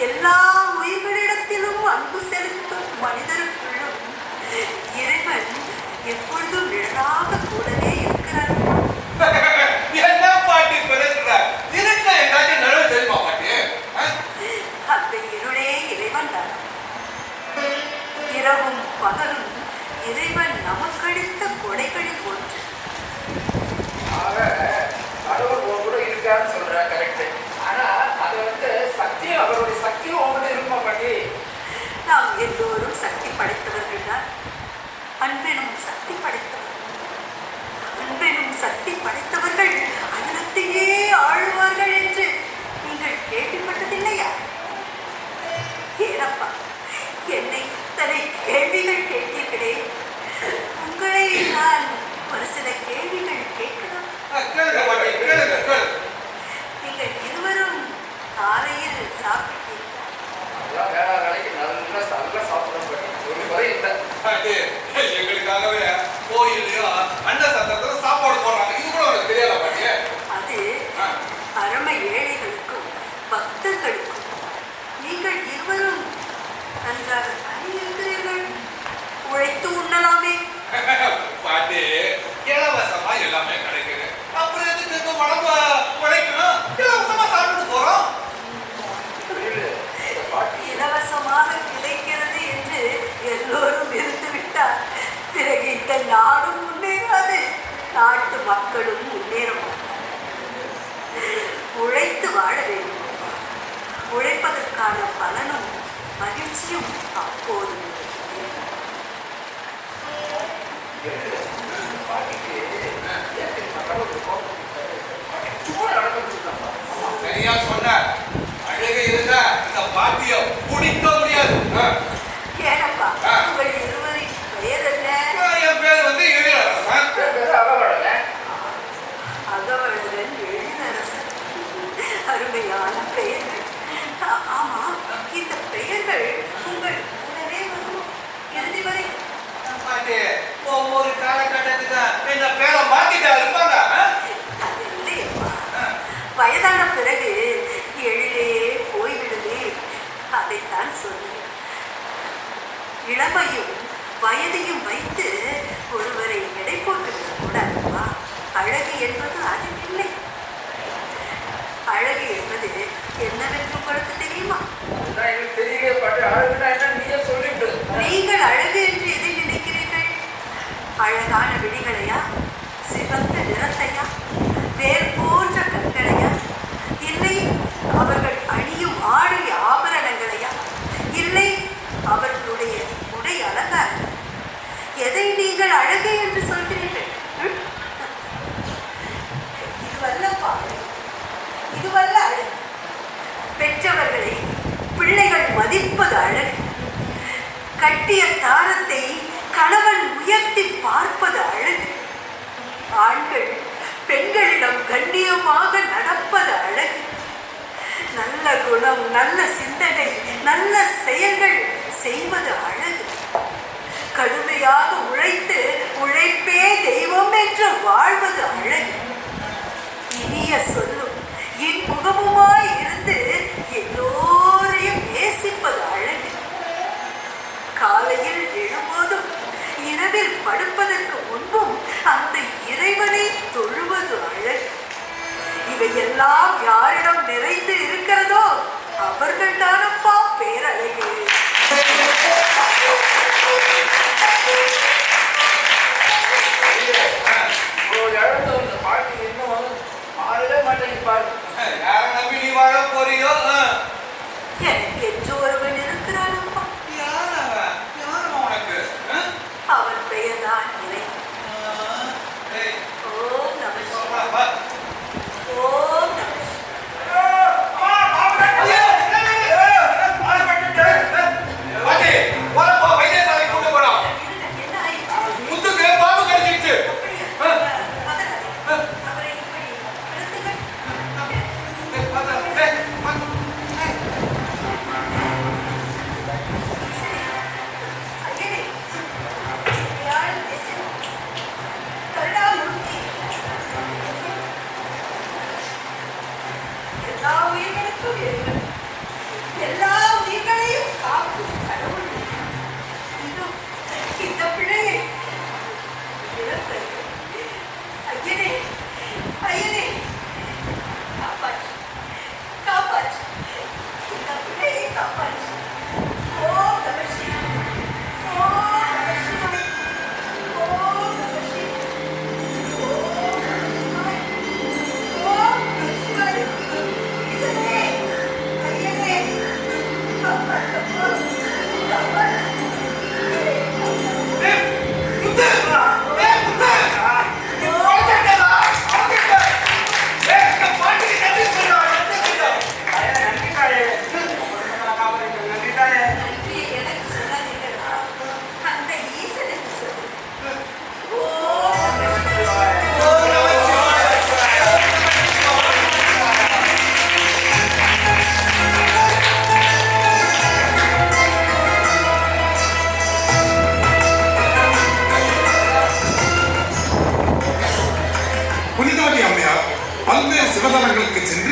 எல்லா உயிர்களிடத்திலும் அன்பு செலுத்தும் மனிதருக்குள்ளும் இறைவன் எப்பொழுதும் நிழலாக கூடவே இருக்கிறார். என்ன பாட்டி பிறகுறார்? இருக்க எங்காச்சும் நடுவு தெரியுமா பாட்டி? அந்த இருளே இறைவன் தான். இரவும் பகலும் இறைவன் நமக்களித்த கொடைகளை போன்று. கடவுள் கூட இருக்கான்னு சொல்ற கரெக்ட். ஆனா அது சக்தியும் அவருடைய சக்தியும் உங்ககிட்ட இருக்குமா பாட்டி? நாம் எல்லோரும் சக்தி படைத்தவர்கள் தான். அன்பெனும் சக்தி படைத்தவர்கள். அன்பெனும் சக்தி படைத்தவர்கள் அகிலத்தையே ஆழ்வார்கள் என்று நீங்கள் கேள்விப்பட்டதில்லையா? ஏனப்பா என்னை இத்தனை கேள்விகள் கேட்டீர்களே, உங்களை நான் ஒரு சில கேள்விகள் கேட்கலாம். கேளுங்க பாட்டி, கேளுங்க கேளுங்க. நீங்கள் இருவரும் காலையில் சாப்பிட்டீர்களா? வேலை வேலைக்கு நல்லா சாப்பிடணும் பாட்டி. ஒரு முறை இல்லை பாட்டி, எங்களுக்காகவே கோயிலையும் அன்ன சத்திரத்துல சாப்பாடு போடுறாங்க. இது கூட உனக்கு தெரியாதா பாட்டி? அது பரம ஏழைகளுக்கும் பக்தர்களுக்கும். நீங்கள் இருவரும் நன்றாக தானே இருக்கிறீர்கள். உழைத்து உண்ணலாமே. பாட்டி, இலவசமா எல்லாமே கிடைக்குது. அப்புறம் எதுக்கு இந்த உடம்ப உழைக்கணும்? இலவசமா சாப்பிட்டு போறோம். இலவசமாக கிடைக்கிறது என்று எல்லோரும் இருந்துவிட்டால் பிறகு இந்த நாடும் முன்னேறாது, நாட்டு மக்களும் முன்னேற மாட்டார். உழைத்து வாழ வேண்டும். உழைப்பதற்கான பலனும் மகிழ்ச்சியும் அப்போது சரியா சொன்ன. அழகை இருந்தா இந்த பாட்டிய குடிக்க முடியாது. ஏனப்பா உங்கள் இருவரின் பெயர் என்ன? என் பேர் எழிலரசன். அகவழகன் எழிலரசன். அருமையான பெயர்கள். ஆமா, இந்த பெயர்கள் உங்கள் கூடவே வரும் இறுதி வரை. பாட்டி, ஒவ்வொரு காலகட்டத்துக்கு இந்த பேரை மாத்திட்டா இருப்பாங்க. அது இல்லையப்பா, வயதான பிறகு எழிலே போய்விடுமே, அதைத்தான் சொல்லுவேன். இளமையும் வயதையும் வைத்து ஒருவரை எடை போட்டு விடக்கூடாதுப்பா. அழகு என்பது அது இல்லை. அழகு என்பது என்னவென்று உங்களுக்கு தெரியுமா? தெரியல பாட்டு. அழகுனா என்ன நீயே சொல்லிவிடு. நீங்கள் அழகு என்று எதை நினைக்கிறீர்கள்? அழகான விழிகளையா, சிவந்த நிறத்தையா, வேர் போன்ற கண்களையா, இல்லை அவர்கள் அணியும் ஆடை ஆபரணங்களையா, இல்லை அவர்களுடைய உடை அலங்காரங்கள்? எதை நீங்கள் அழகு என்று சொல்கிறீர்கள்? இதுவல்லப்பா, இதுவல்ல அழகு. பெற்றவர்களை பிள்ளைகள் மதிப்பது அழகு. கட்டிய தாரத்தை கணவன் உயர்த்தி பார்ப்பது அழகு. ஆண்கள் பெண்களிடம் கண்ணியமாக நடப்பது அழகு. நல்ல குணம், நல்ல சிந்தனை, நல்ல செயல்கள் செய்வது அழகு. கடுமையாக உழைத்து உழைப்பே தெய்வம் என்று வாழ்வது அழகு. இனிய சொல்லும் இன்முகமுமாய் இருந்து எல்லோரையும் நேசிப்பது அழகு. காலையில் எழும்போதும் இரவில் படுப்பதற்கு முன்பும் அந்த இறைவனை தொழுவது அழகு. இவையெல்லாம் யாரிடம் நிறைந்து இருக்கிறதோ அவர்கள் தானப்பா பேரழகு.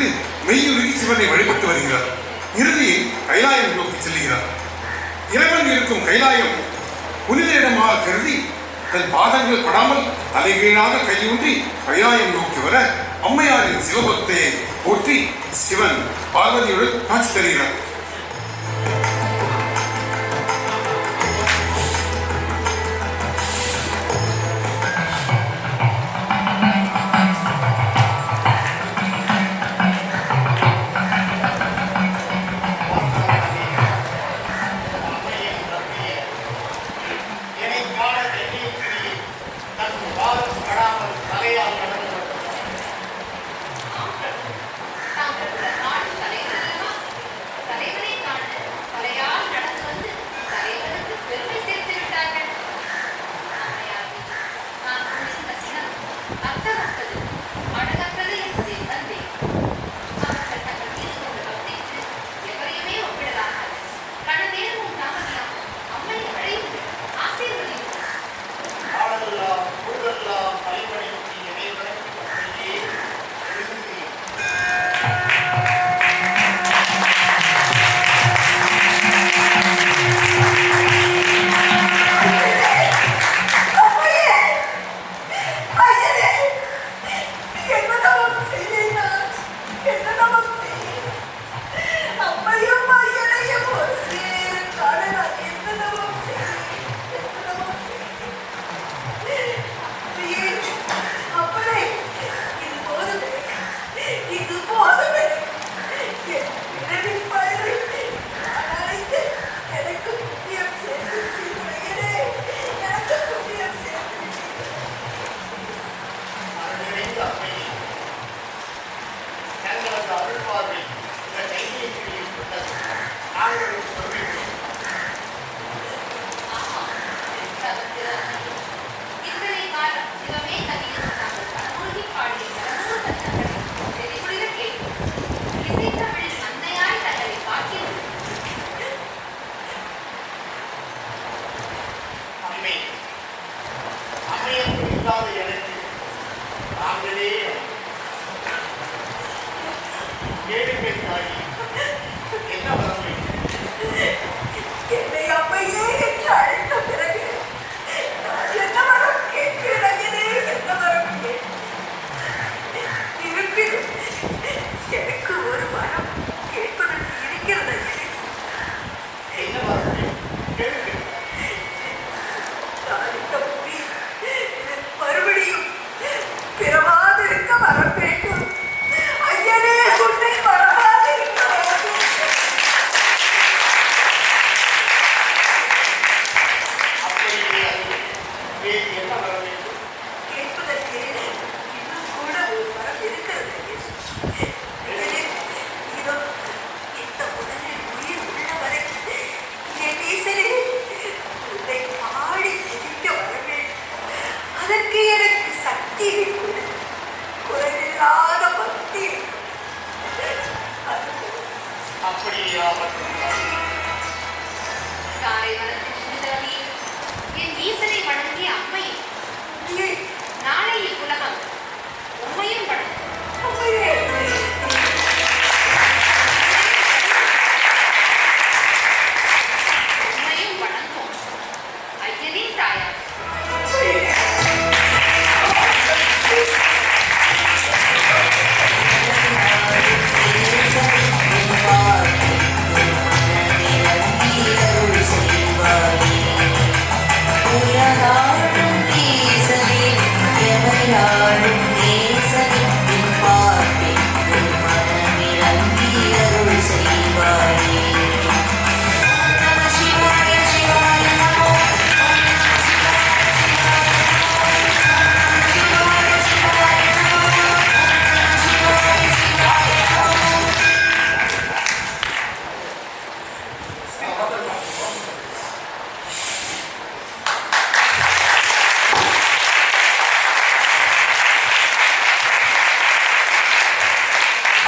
என்று மெய்யுருகி சிவனை வழிபட்டு வருகிறார். இறுதியில் கைலாயம் நோக்கி செல்கிறார். இறைவன் இருக்கும் கைலாயம் புனித இடமாக கருதி தன் பாதங்கள் படாமல் தலைகீழாக கையூன்றி கைலாயம் நோக்கி வர அம்மையாரின் சிவபக்தியை போற்றி சிவன் பார்வதியுடன் காட்சி தருகிறார்.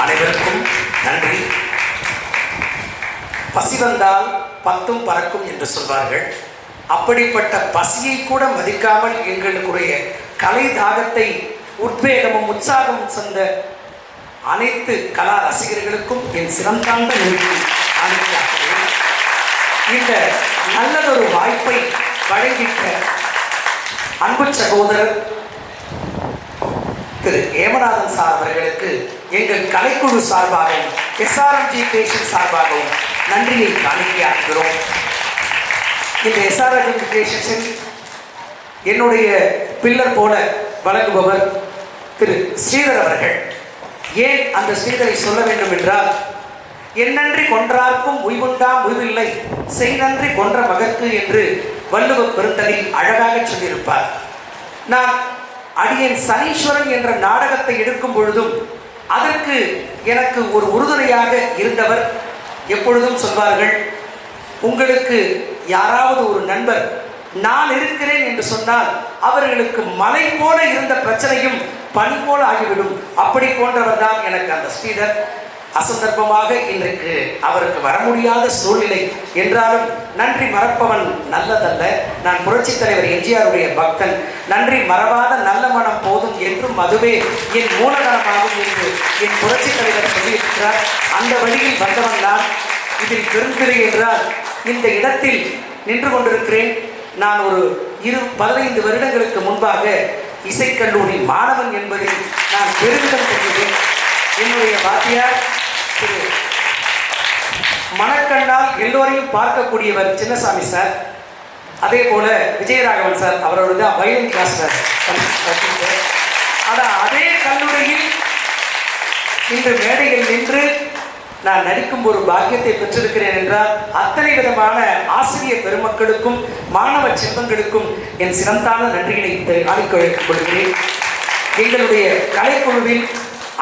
அனைவருக்கும் நன்றி. பசி வந்தால் பத்தும் பறக்கும் என்று சொல்வார்கள். அப்படிப்பட்ட பசியை கூட மதிக்காமல் எங்களுக்குரிய கலை தாகத்தை உத்வேகமும் உற்சாகமும் தந்த அனைத்து கலா ரசிகர்களுக்கும் என் சிறந்தாண்ட நன்றி காணிக்கையாக்குகிறேன். இந்த நல்லதொரு வாய்ப்பை வழங்கிட்ட அன்பு சகோதரர் திரு ஏமநாதன் சார் அவர்களுக்கு எங்கள் கலைக்குழு சார்பாகவும் SRMG கிரியேஷன் சார்பாகவும் நன்றியை காணிக்கையாக்குகிறோம். இந்த SRMG கிரியேஷன் என்னுடைய பில்லர் போல வழங்குபவர் திரு ஸ்ரீதர் அவர்கள். ஏன் அந்த ஸ்ரீதரை சொல்ல வேண்டும் என்றால், என்னன்றி கொன்றார்க்கும் உய்வுண்டாம் உய்வில்லை, செய் நன்றி கொன்ற மகற்கு என்று வள்ளுவ பெருந்தகை அழகாக சொல்லியிருப்பார். நான் அடியேன் சனீஸ்வரன் என்ற நாடகத்தை எடுக்கும் பொழுதும் அதற்கு எனக்கு ஒரு உறுதுணையாக இருந்தவர். எப்பொழுதும் சொல்வார்கள், உங்களுக்கு யாராவது ஒரு நண்பர் நான் இருக்கிறேன் என்று சொன்னால் அவர்களுக்கு மலை போல இருந்த பிரச்சனையும் பனி போல ஆகிவிடும். அப்படி போன்றவர் தான் எனக்கு அந்த ஸ்ரீதர். அசந்தர்ப்பமாக இன்றைக்கு அவருக்கு வர முடியாத சூழ்நிலை என்றாலும் நன்றி மறப்பவன் நல்லதல்ல. நான் புரட்சித் தலைவர் எம்ஜிஆருடைய பக்தன். நன்றி மறவாத நல்ல மனம் போதும் என்றும் அதுவே என் மூலதனமாகும் என்று என் புரட்சித் தலைவர் சொல்லியிருக்கிறார். அந்த வழியில் வந்தவன் நான். இதில் பெருந்திரை என்றால் இந்த இடத்தில் நின்று கொண்டிருக்கிறேன். நான் ஒரு 15 வருடங்களுக்கு முன்பாக இசைக்கல்லூரி மாணவன் என்பதை நான் பெருமிதம் கொள்கிறேன். என்னுடைய வாத்தியார் திரு மணக்கண்ணால் எல்லோரையும் பார்க்கக்கூடியவர் சின்னசாமி சார். அதே போல விஜயராகவன் சார், அவரோட தான் வயலின் கிளாஸ். ஆனால் அதே கல்லூரியில் இன்று மேடையில் நின்று நான் நடிக்கும் ஒரு பாக்கியத்தை பெற்றிருக்கிறேன் என்றால் அத்தனை விதமான ஆசிரியர் பெருமக்களுக்கும் மாணவ செல்வங்களுக்கும் என் சிறந்தான நன்றியினை காணிக்கொள்கிறேன். எங்களுடைய கலைக்குழுவில்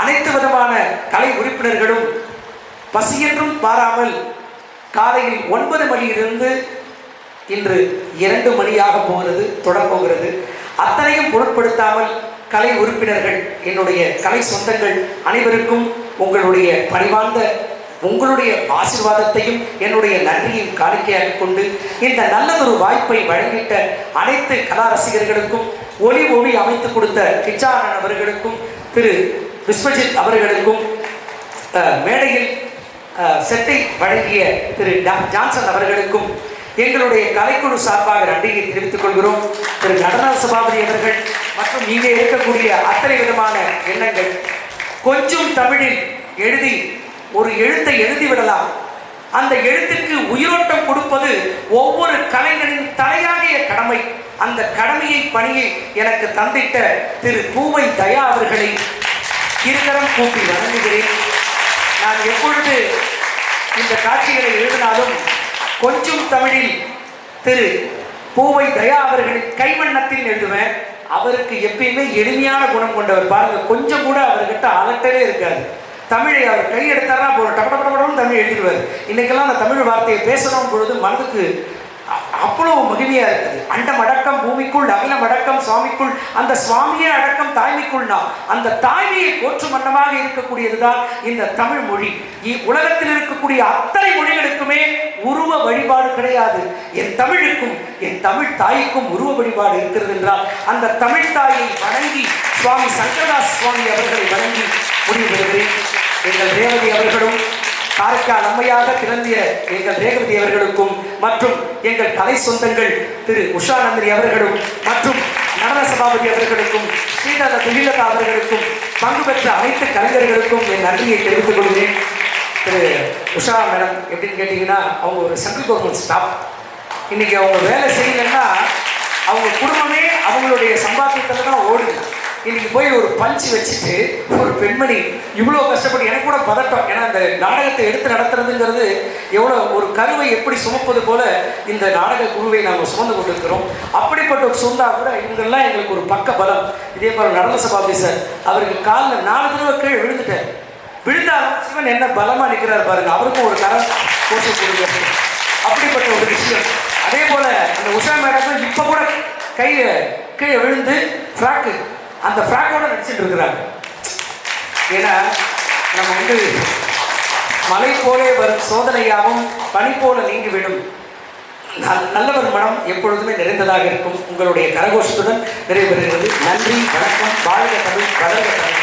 அனைத்து விதமான கலை உறுப்பினர்களும் பசியென்றும் பாராமல் காலையில் 9 மணியிலிருந்து இன்று 2 மணியாக போகிறது தொடரப்போகிறது. அத்தனையும் பொருட்படுத்தாமல் கலை உறுப்பினர்கள், என்னுடைய கலை சொந்தங்கள் அனைவருக்கும் உங்களுடைய பணிவார்ந்த உங்களுடைய ஆசீர்வாதத்தையும் என்னுடைய நன்றியையும் காணிக்கையாக கொண்டு இந்த நல்லதொரு வாய்ப்பை வழங்கிட்ட அனைத்து கலா ரசிகர்களுக்கும், ஒளி அமைத்துக் கொடுத்த கிச்சானன் அவர்களுக்கும், திரு விஸ்வஜித் அவர்களுக்கும், மேடையில் செட்டை வழங்கிய திரு ஜான்சன் அவர்களுக்கும் எங்களுடைய கலைக்குழு சார்பாக நன்றியை தெரிவித்துக் கொள்கிறோம். திரு நடன சபாபதி அவர்கள் மற்றும் இங்கே இருக்கக்கூடிய அத்தனை விதமான எண்ணங்கள். கொஞ்சம் தமிழில் எழுதி ஒரு எழுத்தை எழுதிவிடலாம். அந்த எழுத்துக்கு உயிரோட்டம் கொடுப்பது ஒவ்வொரு கலைஞனின் தலையாகிய கடமை. அந்த கடமையை பணியை எனக்கு தந்திட்ட திரு பூவை தயா அவர்களை இருகரம் கூப்பி வணங்குகிறேன். நான் எப்பொழுது இந்த காட்சிகளை எழுதினாலும் கொஞ்சம் தமிழில் திரு பூவை தயா அவர்களின் கைவண்ணத்தில் எழுதுவேன். அவருக்கு எப்பயுமே எளிமையான குணம் கொண்டவர். பாருங்க, கொஞ்சம் கூட அவர்கிட்ட அலட்டவே இருக்காது. தமிழை அவர் கை எடுத்தாரா போகிற டப்படப்படப்படும் தமிழ் எழுதிடுவார். இன்றைக்கெல்லாம் அந்த தமிழ் வார்த்தையை பேசணும் பொழுது மனதுக்கு அவ்வளோ மகிமையாக இருக்குது. அண்டம் அடக்கம் பூமிக்குள், அகிலம் அடக்கம் சுவாமிக்குள், அந்த சுவாமியே அடக்கம் தாய்மைக்குள்னா அந்த தாய்மையை போற்றும் வண்ணமாக இருக்கக்கூடியது தான் இந்த தமிழ் மொழி. உலகத்தில் இருக்கக்கூடிய அத்தனை மொழிகளுக்குமே உருவ வழிபாடு கிடையாது. என் தமிழுக்கும் என் தமிழ் தாய்க்கும் உருவ வழிபாடு இருக்கிறது என்றால் அந்த தமிழ் தாயை வணங்கி சுவாமி சங்கரதாஸ் சுவாமி அவர்களை வணங்கி முடிவு பெறுகிறேன். எங்கள் ரேவதி அவர்களும் காரைக்கால் அம்மையாக திறந்திய எங்கள் ரேவதி அவர்களுக்கும் மற்றும் எங்கள் கலை சொந்தங்கள் திரு உஷா நந்தினி அவர்களும் மற்றும் நடன சபாபதி அவர்களுக்கும் ஸ்ரீலதா துகிலதா அவர்களுக்கும் பங்கு பெற்ற அனைத்து கலைஞர்களுக்கும் என் நன்றியை தெரிவித்துக் கொள்கிறேன். திரு உஷா மேடம் எப்படின்னு கேட்டிங்கன்னா, அவங்க ஒரு சென்ட்ரல் கவர்மெண்ட் ஸ்டாஃப். இன்றைக்கி அவங்க வேலை செய்யலைன்னா அவங்க குடும்பமே அவங்களுடைய சம்பாத்தியத்தில் தான் ஓடுது. இன்றைக்கி போய் ஒரு பஞ்சு வச்சுட்டு ஒரு பெண்மணி இவ்வளோ கஷ்டப்பட்டு, எனக்கு கூட பதட்டம். ஏன்னா இந்த நாடகத்தை எடுத்து நடத்துறதுங்கிறது எவ்வளோ ஒரு கருவை எப்படி சுமப்பது போல இந்த நாடக குழுவை நாங்கள் சுமந்து கொண்டிருக்கிறோம். அப்படிப்பட்ட ஒரு சொந்தா கூட இவங்கெல்லாம் எங்களுக்கு ஒரு பக்க பலம். இதே போல் நடன சபாபதி சார், அவருக்கு காலில் 4 தடவை கீழே விழுந்துட்டார். விழுந்தாலும் சிவன் என்ன பலமாக நிற்கிறார் பாருங்க. அவருக்கும் ஒரு கரை கோஷ கொடுக்குறது. அப்படிப்பட்ட ஒரு விஷயம். அதே போல் அந்த உஷா மேடம் இப்போ கூட கையை கீழே விழுந்து ஃப்ராக்கு அந்த ஃப்ராக்கோட நடிச்சுட்டு இருக்கிறாங்க. ஏன்னா நம்ம மலை போலே வரும் சோதனையாகவும் பனி போல நீங்கிவிடும். நல்லவர் மனம் எப்பொழுதுமே நிறைந்ததாக இருக்கும். உங்களுடைய கரகோஷத்துடன் நிறைவேறுகிறது. நன்றி, வணக்கம். வாழ்க தமிழ், வளர்க தமிழ்.